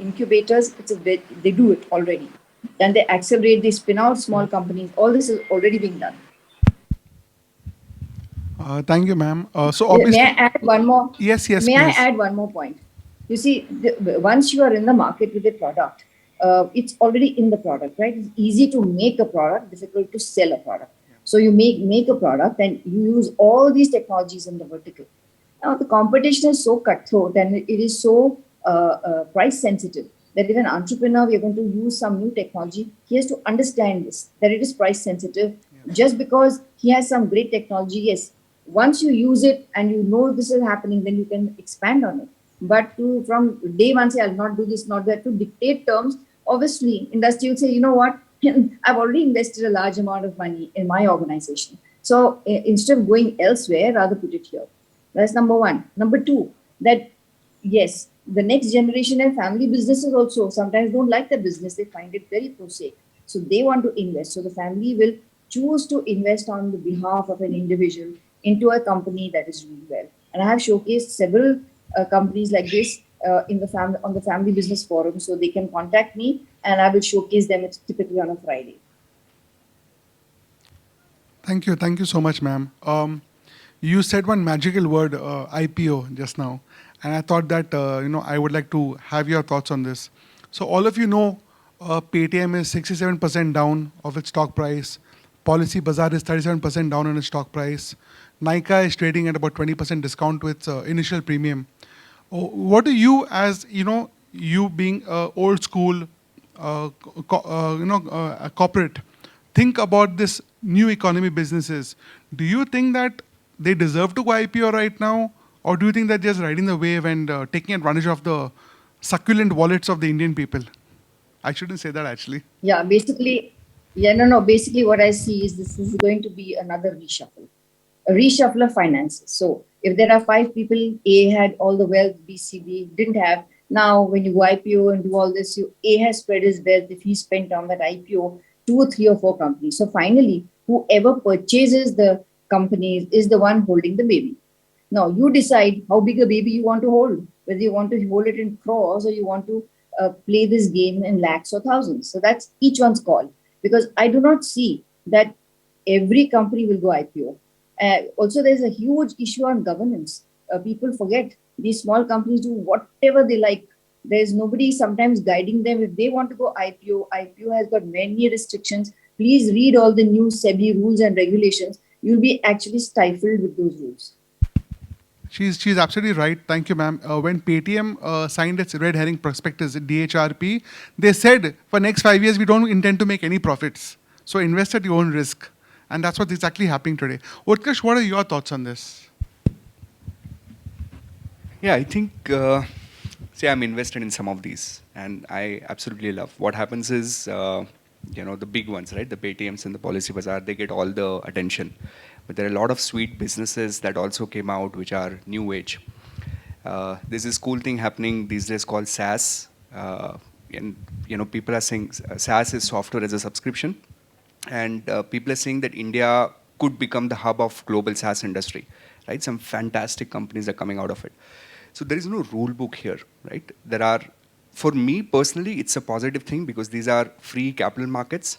incubators, it's a bit, they do it already. Then they accelerate, they spin out small companies. All this is already being done. Thank you, ma'am. So May I obviously, add one more? yes, yes, May I please. add one more point? You see, once you are in the market with a product, it's already in the product, right? It's easy to make a product, difficult to sell a product. So you make a product and you use all these technologies in the vertical. Now the competition is so cutthroat and it is so price sensitive that if an entrepreneur, we are going to use some new technology, he has to understand this, that it is price sensitive. Just because he has some great technology, yes, once you use it and you know this is happening, then you can expand on it. But to from day one say, I'll not do this, not that, to dictate terms, obviously industry will say, you know what, I've already invested a large amount of money in my organization. So instead of going elsewhere, rather put it here. That's number one. Number two, that yes, the next generation and family businesses also sometimes don't like the business. They find it very prosaic. So they want to invest. So the family will choose to invest on the behalf of an individual into a company that is doing well. And I have showcased several companies like this in the family on the family business forum. So they can contact me and I will showcase them. It's typically on a Friday. Thank you so much, ma'am. You said one magical word, IPO, just now, and I thought that I would like to have your thoughts on this. So all of you know, Paytm is 67% down of its stock price. Policy Bazaar is 37% down on its stock price. Nika is trading at about 20% discount to its initial premium. What do you, as you being old school, a corporate, think about this new economy businesses? Do you think that they deserve to go IPO right now, or do you think they're just riding the wave and taking advantage of the succulent wallets of the Indian people? I shouldn't say that actually. Yeah, basically, yeah, no. Basically, what I see is this is going to be another reshuffle, a reshuffle of finances. So, if there are five people, A had all the wealth, B, C, D didn't have. Now, when you go IPO and do all this, A has spread his wealth. If he spent on that IPO, two or three or four companies. So, finally, whoever purchases the companies is the one holding the baby. Now you decide how big a baby you want to hold, whether you want to hold it in crores or you want to play this game in lakhs or thousands. So that's each one's call. Because I do not see that every company will go IPO. Also, there's a huge issue on governance. People forget these small companies do whatever they like. There's nobody sometimes guiding them. If they want to go IPO, IPO has got many restrictions. Please read all the new SEBI rules and regulations. You'll be actually stifled with those rules. She's absolutely right. Thank you, ma'am. When Paytm signed its red herring prospectus, DHRP, they said for next 5 years we don't intend to make any profits. So invest at your own risk, and that's what's exactly happening today. Utkarsh, what are your thoughts on this? Yeah, I think, see, I'm invested in some of these, and I absolutely love. What happens is, the big ones, right? The Paytms and the Policy Bazaar, they get all the attention. But there are a lot of sweet businesses that also came out, which are new age. There's this cool thing happening these days called SaaS. And, people are saying SaaS is software as a subscription. And people are saying that India could become the hub of global SaaS industry, right? Some fantastic companies are coming out of it. So there is no rule book here, right? There are, for me personally, it's a positive thing because these are free capital markets.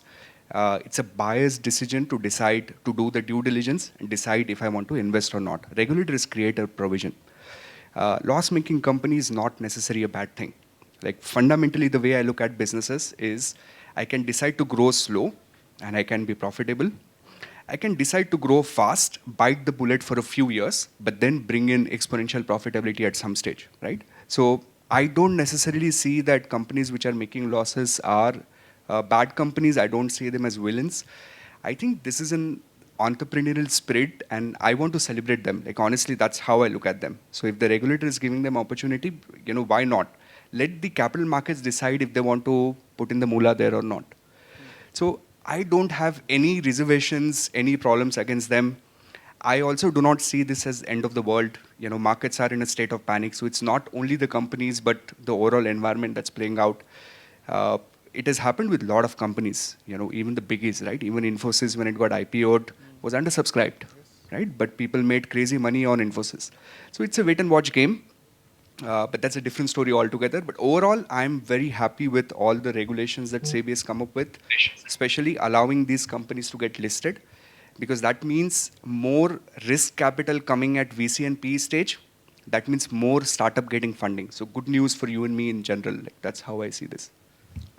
It's a buyer's decision to decide to do the due diligence and decide if I want to invest or not. Regulators create a provision. Loss-making company is not necessarily a bad thing. Like fundamentally, the way I look at businesses is I can decide to grow slow and I can be profitable. I can decide to grow fast, bite the bullet for a few years, but then bring in exponential profitability at some stage, right? So I don't necessarily see that companies which are making losses are bad companies. I don't see them as villains. I think this is an entrepreneurial spirit, and I want to celebrate them. Like honestly, that's how I look at them. So if the regulator is giving them opportunity, why not? Let the capital markets decide if they want to put in the moolah there or not. So I don't have any reservations, any problems against them. I also do not see this as end of the world. Markets are in a state of panic, so it's not only the companies, but the overall environment that's playing out. It has happened with a lot of companies, even the biggies, right? Even Infosys, when it got IPO'd, was undersubscribed, right? But people made crazy money on Infosys. So it's a wait and watch game. But that's a different story altogether. But overall, I'm very happy with all the regulations that SEBI has come up with, especially allowing these companies to get listed, because that means more risk capital coming at VC and PE stage. That means more startup getting funding. So good news for you and me in general. That's how I see this.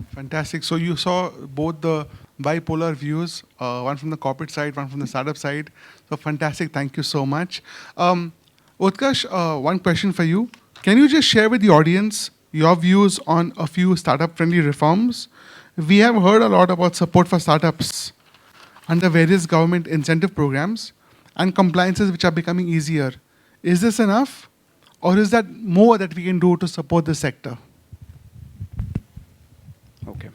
Fantastic. So you saw both the bipolar views, one from the corporate side, one from the startup side. So fantastic. Thank you so much. Utkarsh, one question for you. Can you just share with the audience your views on a few startup-friendly reforms? We have heard a lot about support for startups under various government incentive programs and compliances which are becoming easier. Is this enough? Or is that more that we can do to support the sector? Okay.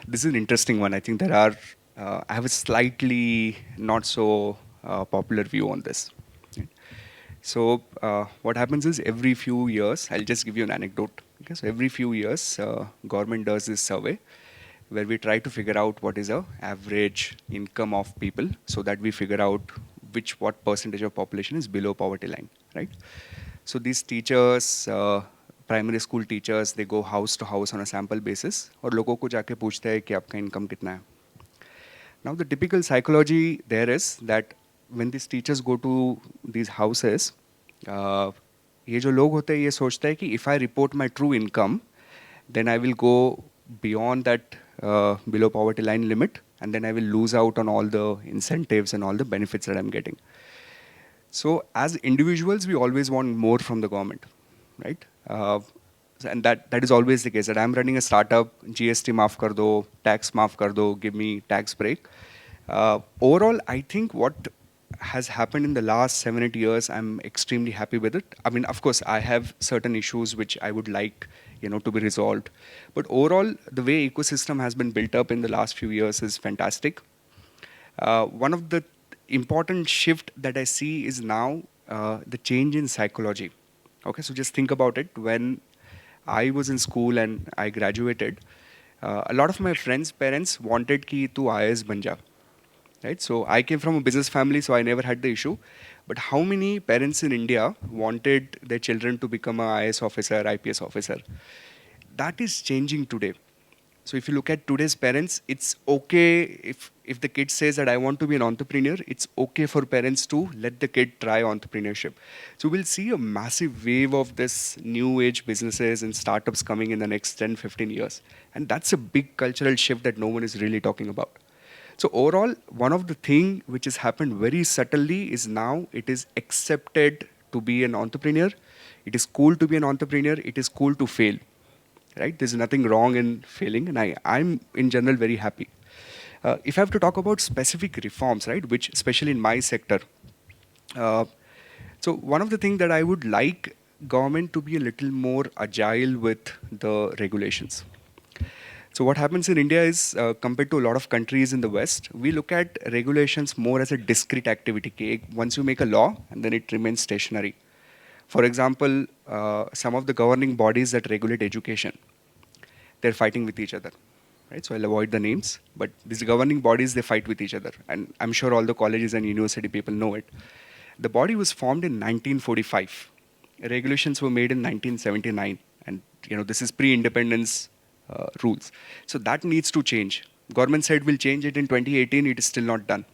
This is an interesting one. I think I have a slightly not so popular view on this. So what happens is every few years, I'll just give you an anecdote. Okay? So every few years, government does this survey where we try to figure out what is the average income of people so that we figure out what percentage of population is below poverty line, right? So these teachers, primary school teachers, they go house to house on a sample basis और लोगों को जाके पूछते हैं कि आपका income कितना है. Now the typical psychology there is that when these teachers go to these houses, ये जो लोग होते हैं ये सोचते हैं कि if I report my true income, then I will go beyond that below poverty line limit, and then I will lose out on all the incentives and all the benefits that I'm getting. So as individuals, we always want more from the government, right? And that is always the case, that I'm running a startup, GST maaf kar do, tax maaf kar do, give me tax break. Overall, I think what has happened in the last 7-8 years, I'm extremely happy with it. I mean, of course, I have certain issues which I would like, to be resolved. But overall, the way ecosystem has been built up in the last few years is fantastic. One of the important shift that I see is now the change in psychology. Okay, so just think about it. When I was in school and I graduated, a lot of my friends' parents wanted ki tu IAS ban ja. Right? So I came from a business family, so I never had the issue. But how many parents in India wanted their children to become an IAS officer, IPS officer? That is changing today. So if you look at today's parents, it's okay if the kid says that I want to be an entrepreneur, it's okay for parents to let the kid try entrepreneurship. So we'll see a massive wave of this new age businesses and startups coming in the next 10, 15 years. And that's a big cultural shift that no one is really talking about. So overall, one of the things which has happened very subtly is now it is accepted to be an entrepreneur. It is cool to be an entrepreneur. It is cool to fail. Right? There's nothing wrong in failing, and I'm in general very happy. If I have to talk about specific reforms, right, which especially in my sector, so one of the things that I would like government to be a little more agile with the regulations. So what happens in India is, compared to a lot of countries in the West, we look at regulations more as a discrete activity. Once you make a law, and then it remains stationary. For example, some of the governing bodies that regulate education, they're fighting with each other. Right? So I'll avoid the names, but these governing bodies, they fight with each other. And I'm sure all the colleges and university people know it. The body was formed in 1945. Regulations were made in 1979. And this is pre-independence rules. So that needs to change. Government said we'll change it in 2018. It is still not done.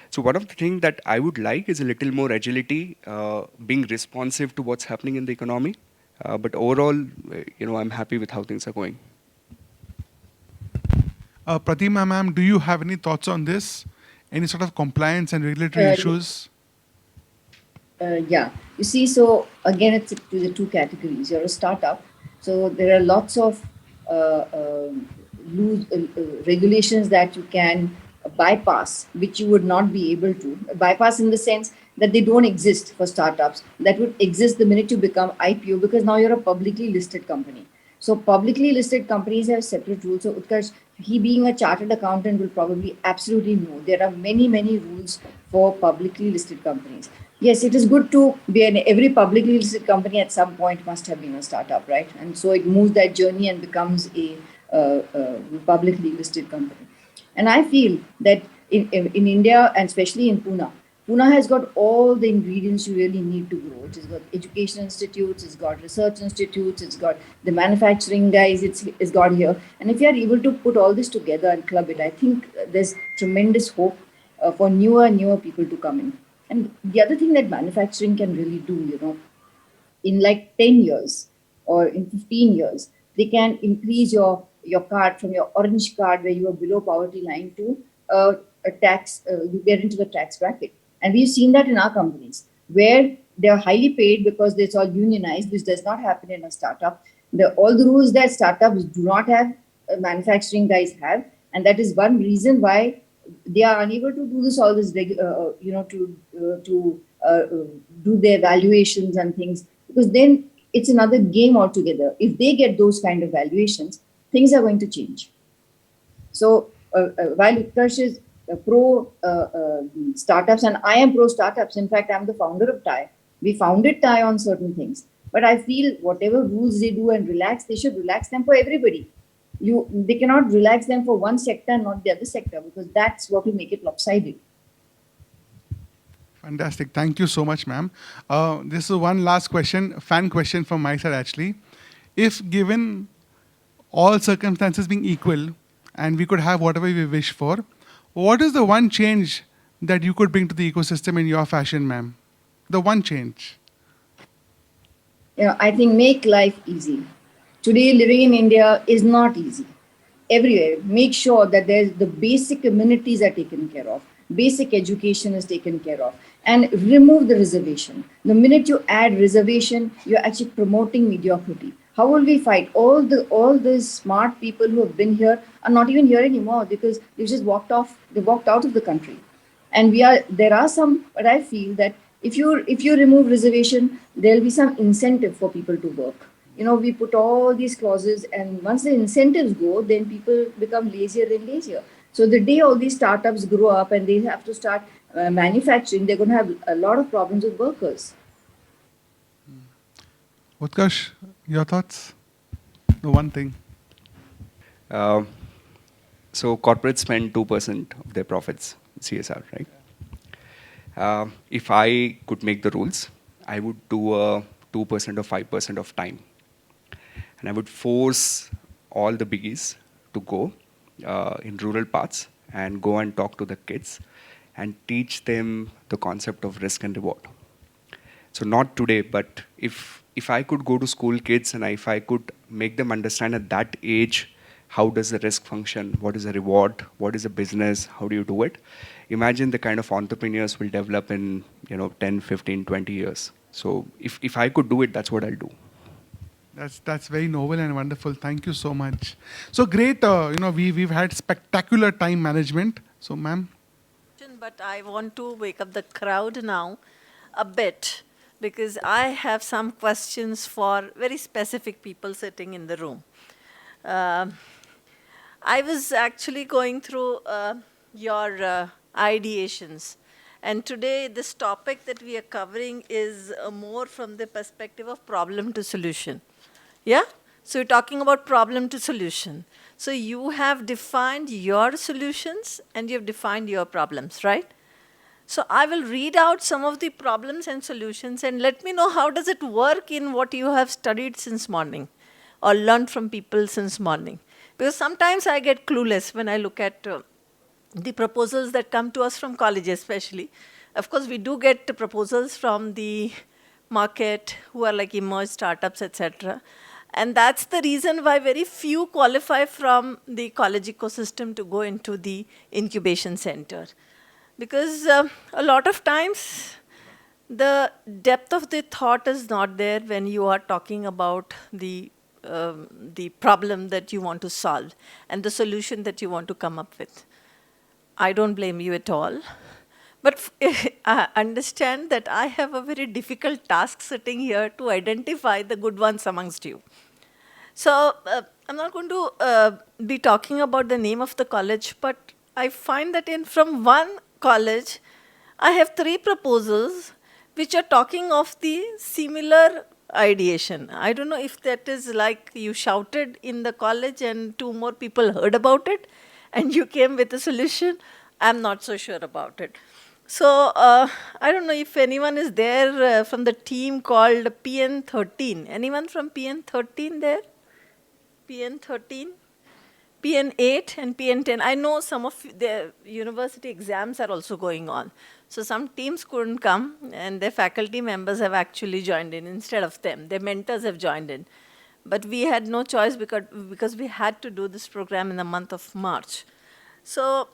So one of the things that I would like is a little more agility, being responsive to what's happening in the economy. But overall, I'm happy with how things are going. Pratima ma'am, do you have any thoughts on this? Any sort of compliance and regulatory Uh, issues? Yeah, you see, so again, it's to the two categories. You're a startup, so there are lots of regulations that you can bypass, which you would not be able to bypass in the sense that they don't exist for startups. That would exist the minute you become IPO, because now you're a publicly listed company. So publicly listed companies have separate rules. So Utkarsh, he being a chartered accountant will probably absolutely know there are many, many rules for publicly listed companies. Yes, it is good to be in every publicly listed company at some point must have been a startup, right? And so it moves that journey and becomes a publicly listed company. And I feel that in India and especially in Pune has got all the ingredients you really need to grow. It has got education institutes, it's got research institutes, it's got the manufacturing guys, it's got here. And if you are able to put all this together and club it, I think there's tremendous hope for newer people to come in. And the other thing that manufacturing can really do, in like 10 years or in 15 years, they can increase your card from your orange card where you are below poverty line to a tax, you get into the tax bracket. And we've seen that in our companies where they are highly paid because it's all unionized, which does not happen in a startup. All the rules that startups do not have, manufacturing guys have. And that is one reason why they are unable to do this all this do their valuations and things, because then it's another game altogether. If they get those kind of valuations, things are going to change. So while Utkarsh is pro startups and I am pro startups, in fact, I'm the founder of TIE. We founded TIE on certain things. But I feel whatever rules they do and relax, they should relax them for everybody. They cannot relax them for one sector and not the other sector, because that's what will make it lopsided. Fantastic. Thank you so much, ma'am. This is one last question, fan question from my side actually. If given all circumstances being equal and we could have whatever we wish for, what is the one change that you could bring to the ecosystem in your fashion, ma'am? The one change. I think make life easy. Today, living in India is not easy. Everywhere, make sure that there's the basic amenities are taken care of, basic education is taken care of, and remove the reservation. The minute you add reservation, you're actually promoting mediocrity. How will we fight? All the smart people who have been here are not even here anymore because they've just walked off. They walked out of the country, and there are some, but I feel that if you remove reservation, there'll be some incentive for people to work. We put all these clauses, and once the incentives go, then people become lazier and lazier. So the day all these startups grow up and they have to start manufacturing, they're going to have a lot of problems with workers. Utkarsh, your thoughts? The one thing. Um, so corporates spend 2% of their profits CSR, right? If I could make the rules, I would do 2% or 5% of time. And I would force all the biggies to go in rural parts and go and talk to the kids and teach them the concept of risk and reward. So not today, but if I could go to school kids and if I could make them understand at that age, how does the risk function, what is the reward, what is a business, how do you do it? Imagine the kind of entrepreneurs will develop in 10, 15, 20 years. So if I could do it, that's what I'll do. That's very noble and wonderful. Thank you so much. So great. We've had spectacular time management. So, ma'am. But I want to wake up the crowd now a bit because I have some questions for very specific people sitting in the room. I was actually going through your ideations. And today, this topic that we are covering is more from the perspective of problem to solution. Yeah? So you're talking about problem to solution. So you have defined your solutions and you've defined your problems, right? So I will read out some of the problems and solutions and let me know how does it work in what you have studied since morning or learned from people since morning. Because sometimes I get clueless when I look at the proposals that come to us from college especially. Of course, we do get proposals from the market who are like emerged startups, etc. And that's the reason why very few qualify from the college ecosystem to go into the incubation center. Because a lot of times, the depth of the thought is not there when you are talking about the problem that you want to solve and the solution that you want to come up with. I don't blame you at all. But I understand that I have a very difficult task sitting here to identify the good ones amongst you. So I'm not going to be talking about the name of the college, but I find that from one college, I have 3 proposals which are talking of the similar ideation. I don't know if that is like you shouted in the college and 2 more people heard about it and you came with a solution. I'm not so sure about it. So I don't know if anyone is there from the team called PN13. Anyone from PN13 there? PN13? PN8 and PN10. I know some of the university exams are also going on. So some teams couldn't come and their faculty members have actually joined in instead of them. Their mentors have joined in. But we had no choice because we had to do this program in the month of March. So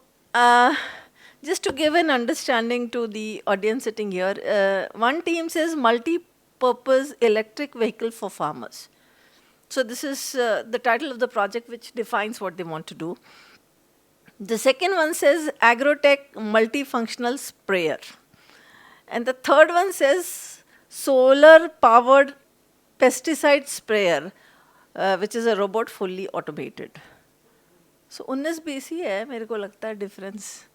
just to give an understanding to the audience sitting here, one team says multi-purpose electric vehicle for farmers. So this is the title of the project which defines what they want to do. The second one says agrotech multifunctional sprayer. And the third one says solar powered pesticide sprayer, which is a robot fully automated. So 19-20 ही है मेरे को लगता है difference.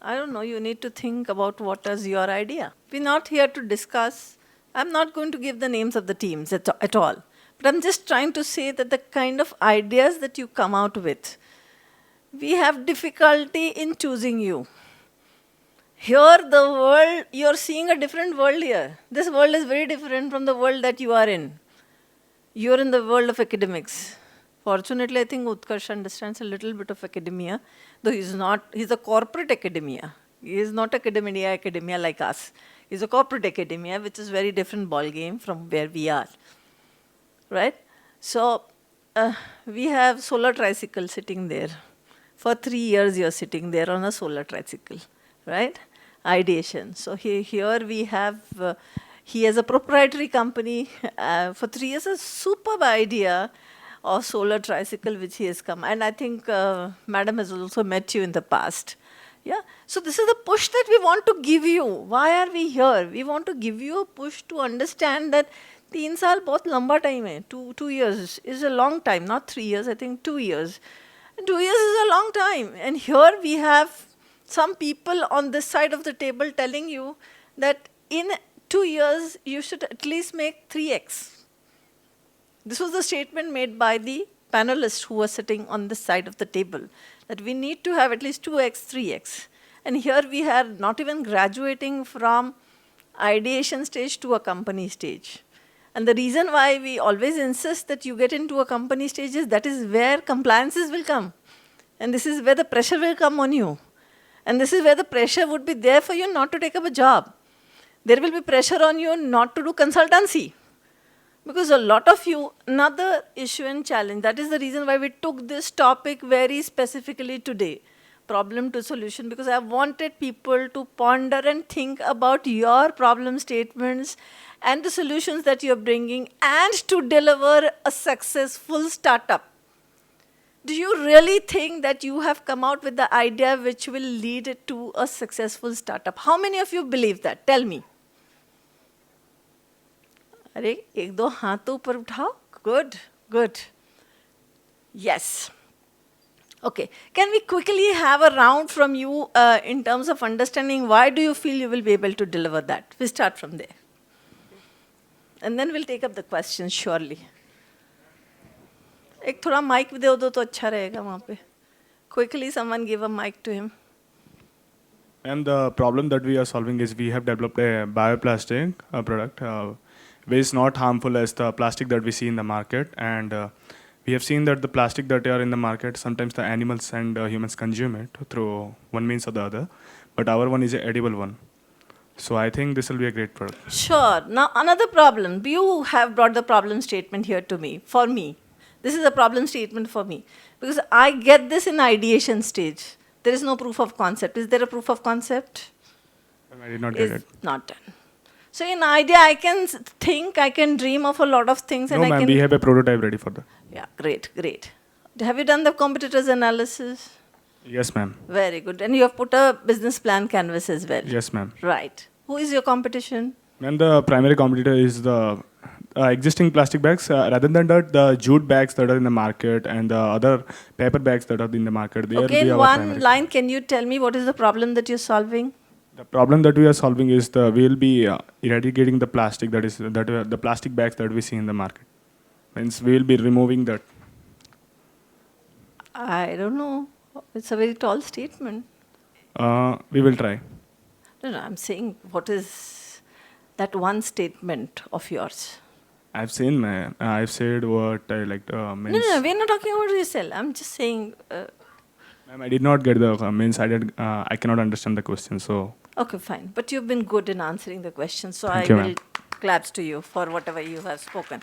I don't know, you need to think about what is your idea. We're not here to discuss. I'm not going to give the names of the teams at all. But I'm just trying to say that the kind of ideas that you come out with, we have difficulty in choosing you. Here, the world, you're seeing a different world here. This world is very different from the world that you are in. You're in the world of academics. Fortunately, I think Utkarsh understands a little bit of academia, though he's a corporate academia. He is not academia like us. He's a corporate academia, which is very different ballgame from where we are. Right? So we have solar tricycle sitting there. For 3 years, you're sitting there on a solar tricycle, right? Ideation. So here we have, he has a proprietary company. For 3 years, a superb idea of solar tricycle which he has come. And I think Madam has also met you in the past. Yeah. So this is the push that we want to give you. Why are we here? We want to give you a push to understand that 3 साल बहुत लंबा time है. 2 years is a long time, not 3 years, I think 2 years. And 2 years is a long time. And here we have some people on this side of the table telling you that in 2 years, you should at least make 3x. This was the statement made by the panelists who were sitting on this side of the table, that we need to have at least 2x, 3x. And here we are not even graduating from ideation stage to a company stage. And the reason why we always insist that you get into a company stage is that is where compliances will come. And this is where the pressure will come on you. And this is where the pressure would be there for you not to take up a job. There will be pressure on you not to do consultancy. Because a lot of you, another issue and challenge, that is the reason why we took this topic very specifically today, problem to solution, because I wanted people to ponder and think about your problem statements and the solutions that you're bringing and to deliver a successful startup. Do you really think that you have come out with the idea which will lead to a successful startup? How many of you believe that? Tell me. अरे एक दो हाथ तो ऊपर उठाओ. Good, good. Yes. Okay. Can we quickly have a round from you in terms of understanding why do you feel you will be able to deliver that? We start from there. And then we'll take up the questions surely. एक थोड़ा mic दे दो तो अच्छा रहेगा वहाँ पे. Quickly, someone give a mic to him. And the problem that we are solving is we have developed a bioplastic product which is not harmful as the plastic that we see in the market. And we have seen that the plastic that are in the market, sometimes the animals and humans consume it through one means or the other. But our one is an edible one. So I think this will be a great product. Sure. Now, another problem. You have brought the problem statement here to me, for me. This is a problem statement for me. Because I get this in ideation stage. There is no proof of concept. Is there a proof of concept? I did not get Is it. not done. So in idea, I can think, I can dream of a lot of things, and No, I ma'am, can. we have a prototype ready for that. Yeah, great, great. Have you done the competitors analysis? Yes, ma'am. Very good. And you have put a business plan canvas as well. Yes, ma'am. Right. Who is your competition? Ma'am, the primary competitor is the existing plastic bags. Rather than that, the jute bags that are in the market and the other paper bags that are in the market, they will Okay, be in our one primary. line, can you tell me what is the problem that you're solving? The problem that we are solving is we will be eradicating the plastic the plastic bags that we see in the market. Means we will be removing that. I don't know. It's a very tall statement. We will try. No, no, I'm saying what is that one statement of yours? I've seen I've said what I like. No, no, we're not talking about resell. I'm just saying. Ma'am, I did not get the means. I cannot understand the question. So Okay, fine. But you've been good in answering the question, so Thank I you, will ma'am. claps to you for whatever you have spoken.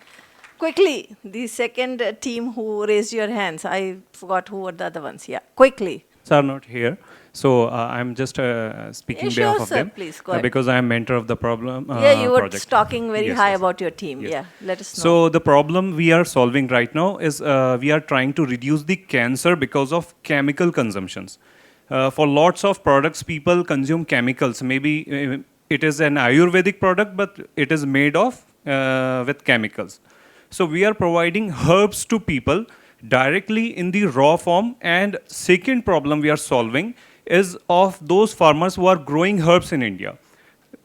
Quickly, the second team who raised your hands, I forgot who were the other ones. Yeah, quickly. Are not here. So I'm just speaking Yeah, behalf sure, of sir. them Please, go ahead. because I am mentor of the problem Yeah, you were project. talking very Yes, high yes. about your team. Yes. Yeah, let us know. So the problem we are solving right now is we are trying to reduce the cancer because of chemical consumptions. For lots of products, people consume chemicals. Maybe it is an Ayurvedic product, but it is made of with chemicals. So we are providing herbs to people directly in the raw form. And second problem we are solving is of those farmers who are growing herbs in India.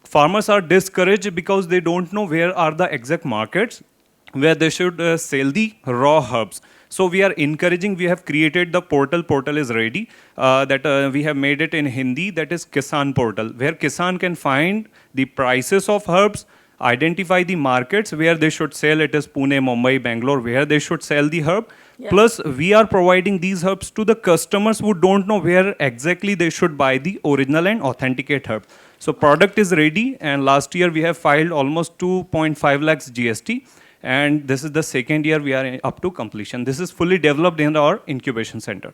Farmers are discouraged because they don't know where are the exact markets where they should sell the raw herbs. So we are encouraging, we have created the portal is ready, that we have made it in Hindi, that is Kisan portal, where Kisan can find the prices of herbs, identify the markets where they should sell, it is Pune, Mumbai, Bangalore, where they should sell the herb. Yeah. Plus, we are providing these herbs to the customers who don't know where exactly they should buy the original and authenticate herb. So product is ready, and last year we have filed almost 2.5 lakhs GST, and this is the second year we are up to completion. This is fully developed in our incubation center.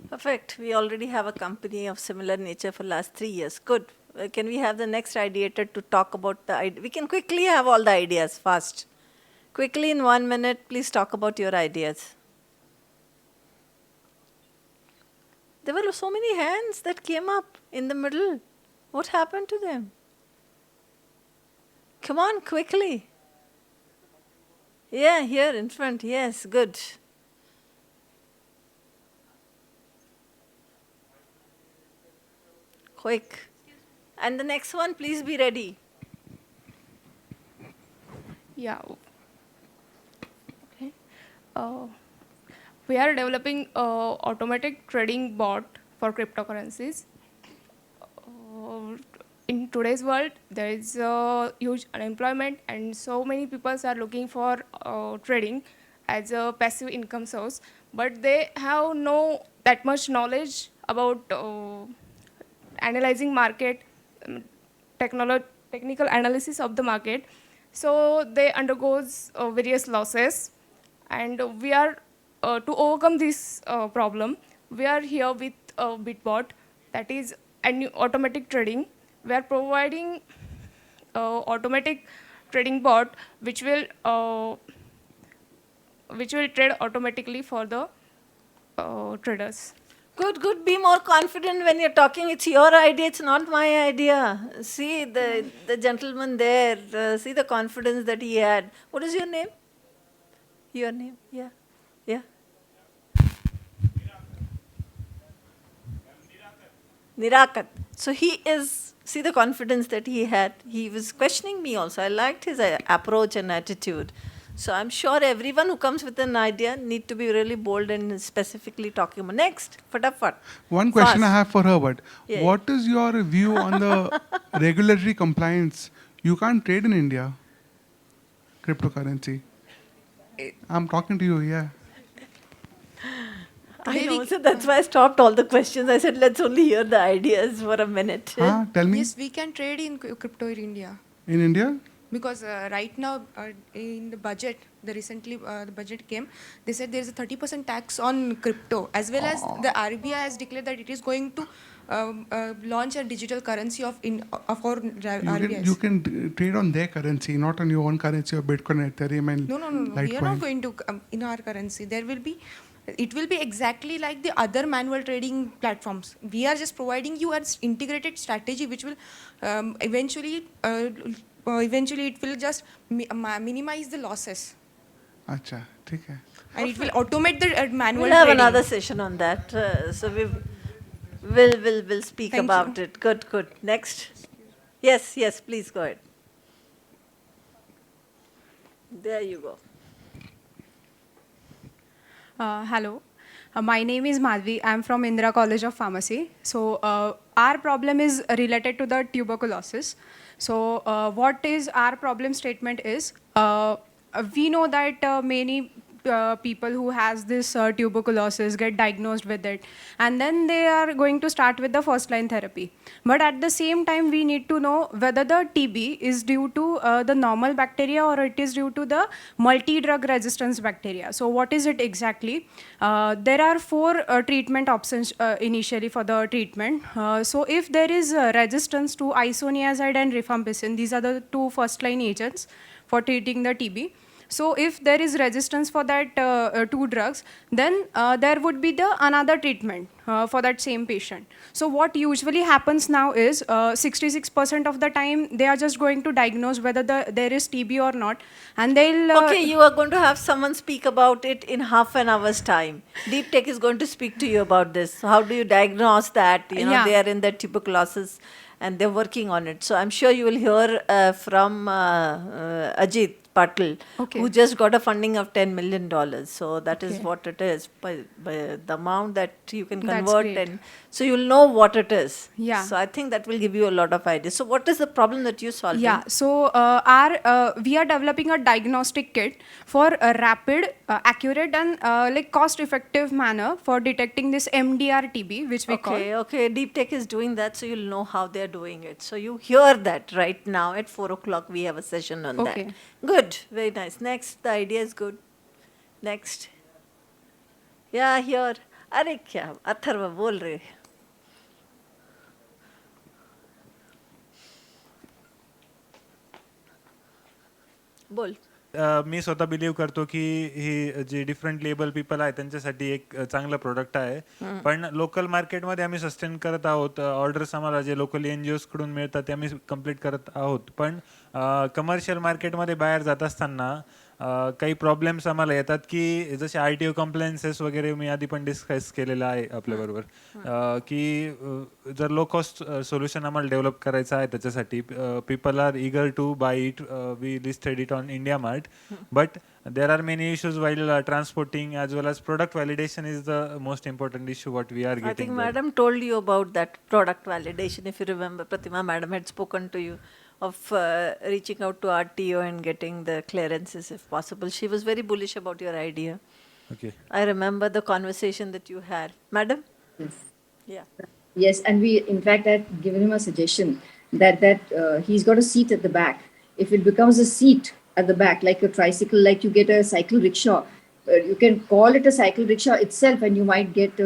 Perfect. We already have a company of similar nature for last 3 years. Good. Can we have the next ideator to talk about the idea? We can quickly have all the ideas fast. Quickly, in 1 minute, please talk about your ideas. There were so many hands that came up in the middle. What happened to them? Come on, quickly. Yeah, here in front. Yes, good. Quick. And the next one, please be ready. Yeah. Okay. We are developing a automatic trading bot for cryptocurrencies. In today's world, there is a huge unemployment, and so many people are looking for trading as a passive income source, but they have no that much knowledge about analyzing market, technical analysis of the market. So they undergoes various losses, and we are to overcome this problem. We are here with a Bitbot, that is automatic trading. We are providing automatic trading bot which will trade automatically for the traders. Good, good. Be more confident when you're talking. It's your idea, it's not my idea. See the gentleman there, see the confidence that he had. What is your name? Your name, yeah. Yeah. Nirakat. So he is, see the confidence that he had. He was questioning me also. I liked his approach and attitude. So I'm sure everyone who comes with an idea need to be really bold and specifically talking about. Next, fatafat. One question I Fast. have for her, but Yeah, what is your view on the regulatory compliance? You can't trade in India, cryptocurrency. I'm talking to you, yeah. I know, so that's why I stopped all the questions. I said, let's only hear the ideas for a minute. Tell me, Yes, we can trade in crypto in India. in India? Because right now in the budget, the budget came, they said there is a 30% tax on crypto, as well as the RBI has declared that it is going to launch a digital currency of our RBIs. You can trade on their currency, not on your own currency of Bitcoin, Ethereum, and No. Litecoin. We are not going to in our currency. It will be exactly like the other manual trading platforms. We are just providing you an integrated strategy, which will eventually it will just minimize the losses. Acha, ठीक है. And it will automate the manual We'll have trading. another session on that. So we'll speak Thank about you. it. Good. Next. Yes, please go ahead. There you go. Hello, my name is Madhvi. I'm from Indira College of Pharmacy. So our problem is related to the tuberculosis. So what is our problem statement is, we know that many people who has this tuberculosis get diagnosed with it, and then they are going to start with the first line therapy. But at the same time, we need to know whether the TB is due to the normal bacteria or it is due to the multi-drug resistance bacteria. So what is it exactly? There are 4 treatment options initially for the treatment. So if there is resistance to isoniazid and rifampicin, these are the 2 first line agents for treating the TB. So if there is resistance for that 2 drugs, then there would be another treatment for that same patient. So what usually happens now is 66% of the time they are just going to diagnose whether there is TB or not, and they'll. Okay, you are going to have someone speak about it in half an hour's time. Deep Tech is going to speak to you about this. How do you diagnose that? They are in the tuberculosis and they're working on it. So I'm sure you will hear from Ajit Patil, who just got a funding of $10 million. So that is what it is, by the amount that you can convert. And so you'll know what it is. Yeah. So I think that will give you a lot of ideas. So what is the problem that you're solving? Yeah, so we are developing a diagnostic kit for a rapid, accurate and cost-effective manner for detecting this MDR TB, which we call. Okay, Deep Tech is doing that, so you'll know how they're doing it. So you hear that right now at 4 o'clock. We have a session on that. Good, very nice. Next, the idea is good. Next. Yeah, here. अरे क्या अथर्व बोल रहे. बोल. मी स्वतः believe करतो की ही जी different label people आहे त्यांच्यासाठी एक चांगलं प्रोडक्ट आहे. पण लोकल मार्केटमध्ये आम्ही सस्टेन करत आहोत. ऑर्डर्स आम्हाला जे लोकली NGOs कडून मिळतात ते आम्ही कंप्लीट करत आहोत. पण कमर्शियल मार्केटमध्ये बाहेर जात असताना काही प्रॉब्लेम्स आम्हाला येतात की जसे RTO कम्प्लायन्सेस वगैरे मी आधी पण डिस्कस केलेलं आहे आपल्याबरोबर, की जर लो कॉस्ट सोल्युशन आम्हाला डेव्हलप करायचं आहे त्याच्यासाठी people are eager to buy it. We listed it on India Mart, but there are many issues while transporting, as well as product validation is the most important issue what we are getting. I think Madam told you about that product validation. If you remember, Pratima Madam had spoken to you of reaching out to RTO and getting the clearances if possible. She was very bullish about your idea. Okay. I remember the conversation that you had. Madam? Yes. Yeah. Yes, and we, in fact, had given him a suggestion that he's got a seat at the back. If it becomes a seat at the back, like a tricycle, like you get a cycle rickshaw, you can call it a cycle rickshaw itself, and you might get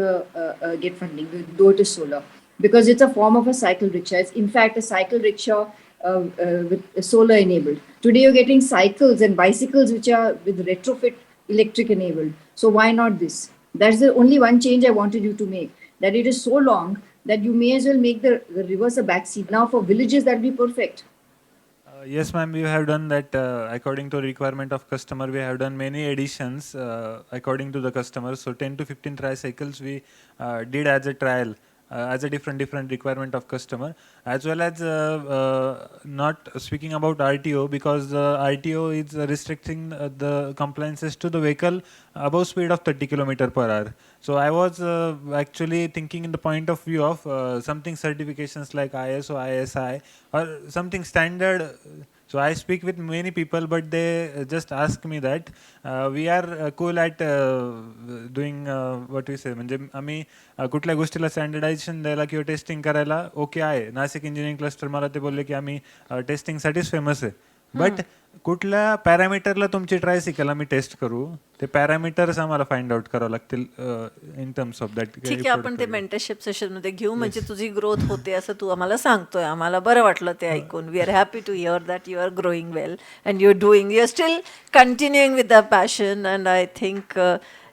funding, though it is solar, because it's a form of a cycle rickshaw. It's in fact a cycle rickshaw with solar enabled. Today you're getting cycles and bicycles which are with retrofit electric enabled. So why not this? That's the only one change I wanted you to make. That it is so long that you may as well make the reverse a back seat. Now for villages that would be perfect. Yes, ma'am, we have done that according to requirement of customer. We have done many additions according to the customer. So 10 to 15 tricycles we did as a trial, as a different requirement of customer, as well as not speaking about RTO, because the RTO is restricting the compliances to the vehicle above speed of 30 km/h. So I was actually thinking in the point of view of something certifications like ISO, ISI, or something standard So I speak with many people, but they just ask me that we are cool at doing what we say. म्हणजे आम्ही कुठल्या गोष्टीला standardisation द्यायला किंवा testing करायला okay आहे. Nashik engineering cluster मला ते बोलले की आम्ही टेस्टिंगसाठीच फेमस आहे. बट कुठल्या पॅरामीटरला तुमची ट्रायसिकल आम्ही टेस्ट करू, ते पॅरामीटर्स आम्हाला फाइंड आउट करावं लागतील इन टर्म्स ऑफ दॅट. ठीक आहे, आपण ते मेंटरशिप सेशनमध्ये घेऊ. म्हणजे तुझी ग्रोथ होते असं तू आम्हाला सांगतोय. आम्हाला बरं वाटलं ते ऐकून. We are happy to hear that you are growing well and you are still continuing with the passion. And I think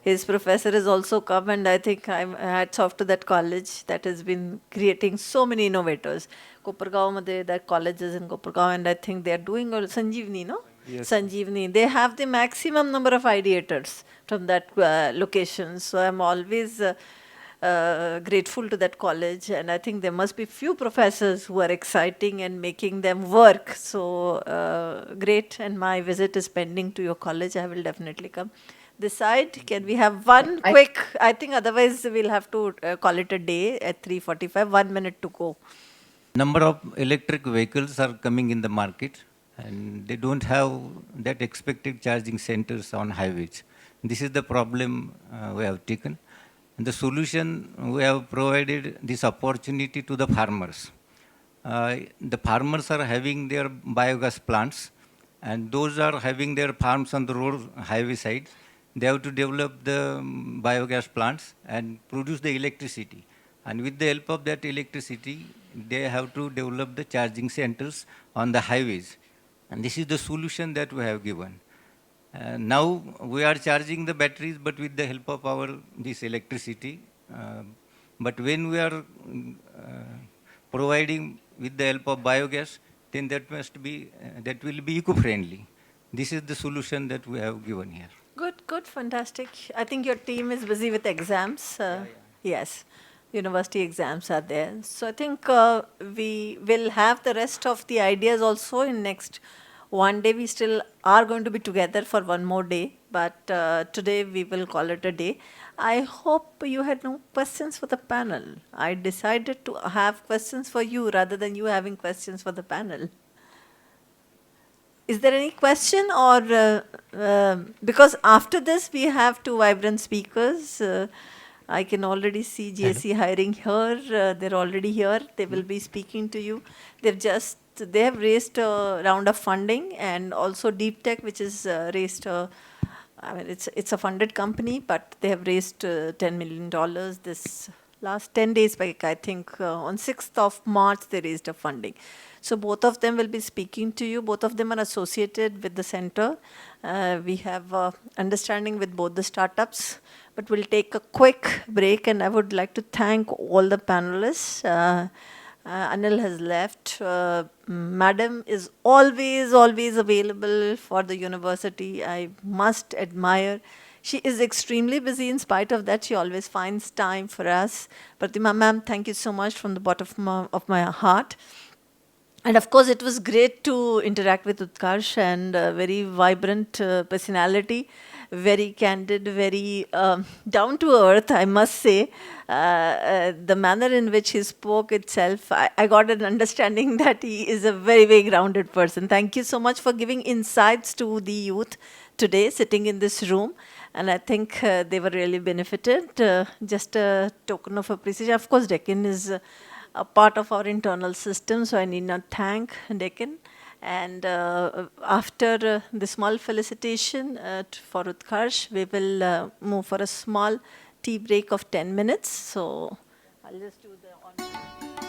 his professor has also come, and I think I'm hats off to that college that has been creating so many innovators. Kopargaon madhe that college is in Kopargaon, and I think they are doing Sanjeevani, no? Yes. Sanjeevani. They have the maximum number of ideators from that location. So I'm always grateful to that college, and I think there must be few professors who are exciting and making them work. So great, and my visit is pending to your college. I will definitely come. This side, can we have one quick? I think otherwise we'll have to call it a day at 3:45. 1 minute to go. Number of electric vehicles are coming in the market, and they don't have that expected charging centers on highways. This is the problem we have taken. And the solution, we have provided this opportunity to the farmers. The farmers are having their biogas plants, and those are having their farms on the road highway sides. They have to develop the biogas plants and produce the electricity. And with the help of that electricity, they have to develop the charging centers on the highways. And this is the solution that we have given. Now we are charging the batteries, but with the help of this electricity. But when we are providing with the help of biogas, then that will be eco-friendly. This is the solution that we have given here. Good, fantastic. I think your team is busy with exams. Yes, university exams are there. So I think we will have the rest of the ideas also in next one day. We still are going to be together for one more day, but today we will call it a day. I hope you had no questions for the panel. I decided to have questions for you rather than you having questions for the panel. Is there any question, or because after this we have two vibrant speakers. I can already see JC hiring here. They're already here. They will be speaking to you. They have raised a round of funding, and also Deep Tech, which is raised. I mean, it's a funded company, but they have raised $10 million this last 10 days back. I think on 6th of March they raised a funding. So both of them will be speaking to you. Both of them are associated with the center. We have understanding with both the startups, but we'll take a quick break, and I would like to thank all the panelists. Anil has left. Madam is always available for the university. I must admire. She is extremely busy. In spite of that, she always finds time for us. Pratima ma'am, thank you so much from the bottom of my heart. And of course, it was great to interact with Utkarsh, and very vibrant personality, very candid, very down to earth, I must say. The manner in which he spoke itself, I got an understanding that he is a very, very grounded person. Thank you so much for giving insights to the youth today, sitting in this room. And I think they were really benefited. Just a token of appreciation. Of course, Deccan is a part of our internal system, so I need not thank Deccan. And after the small felicitation for Utkarsh, we will move for a small tea break of 10 minutes. So I'll just do the honor.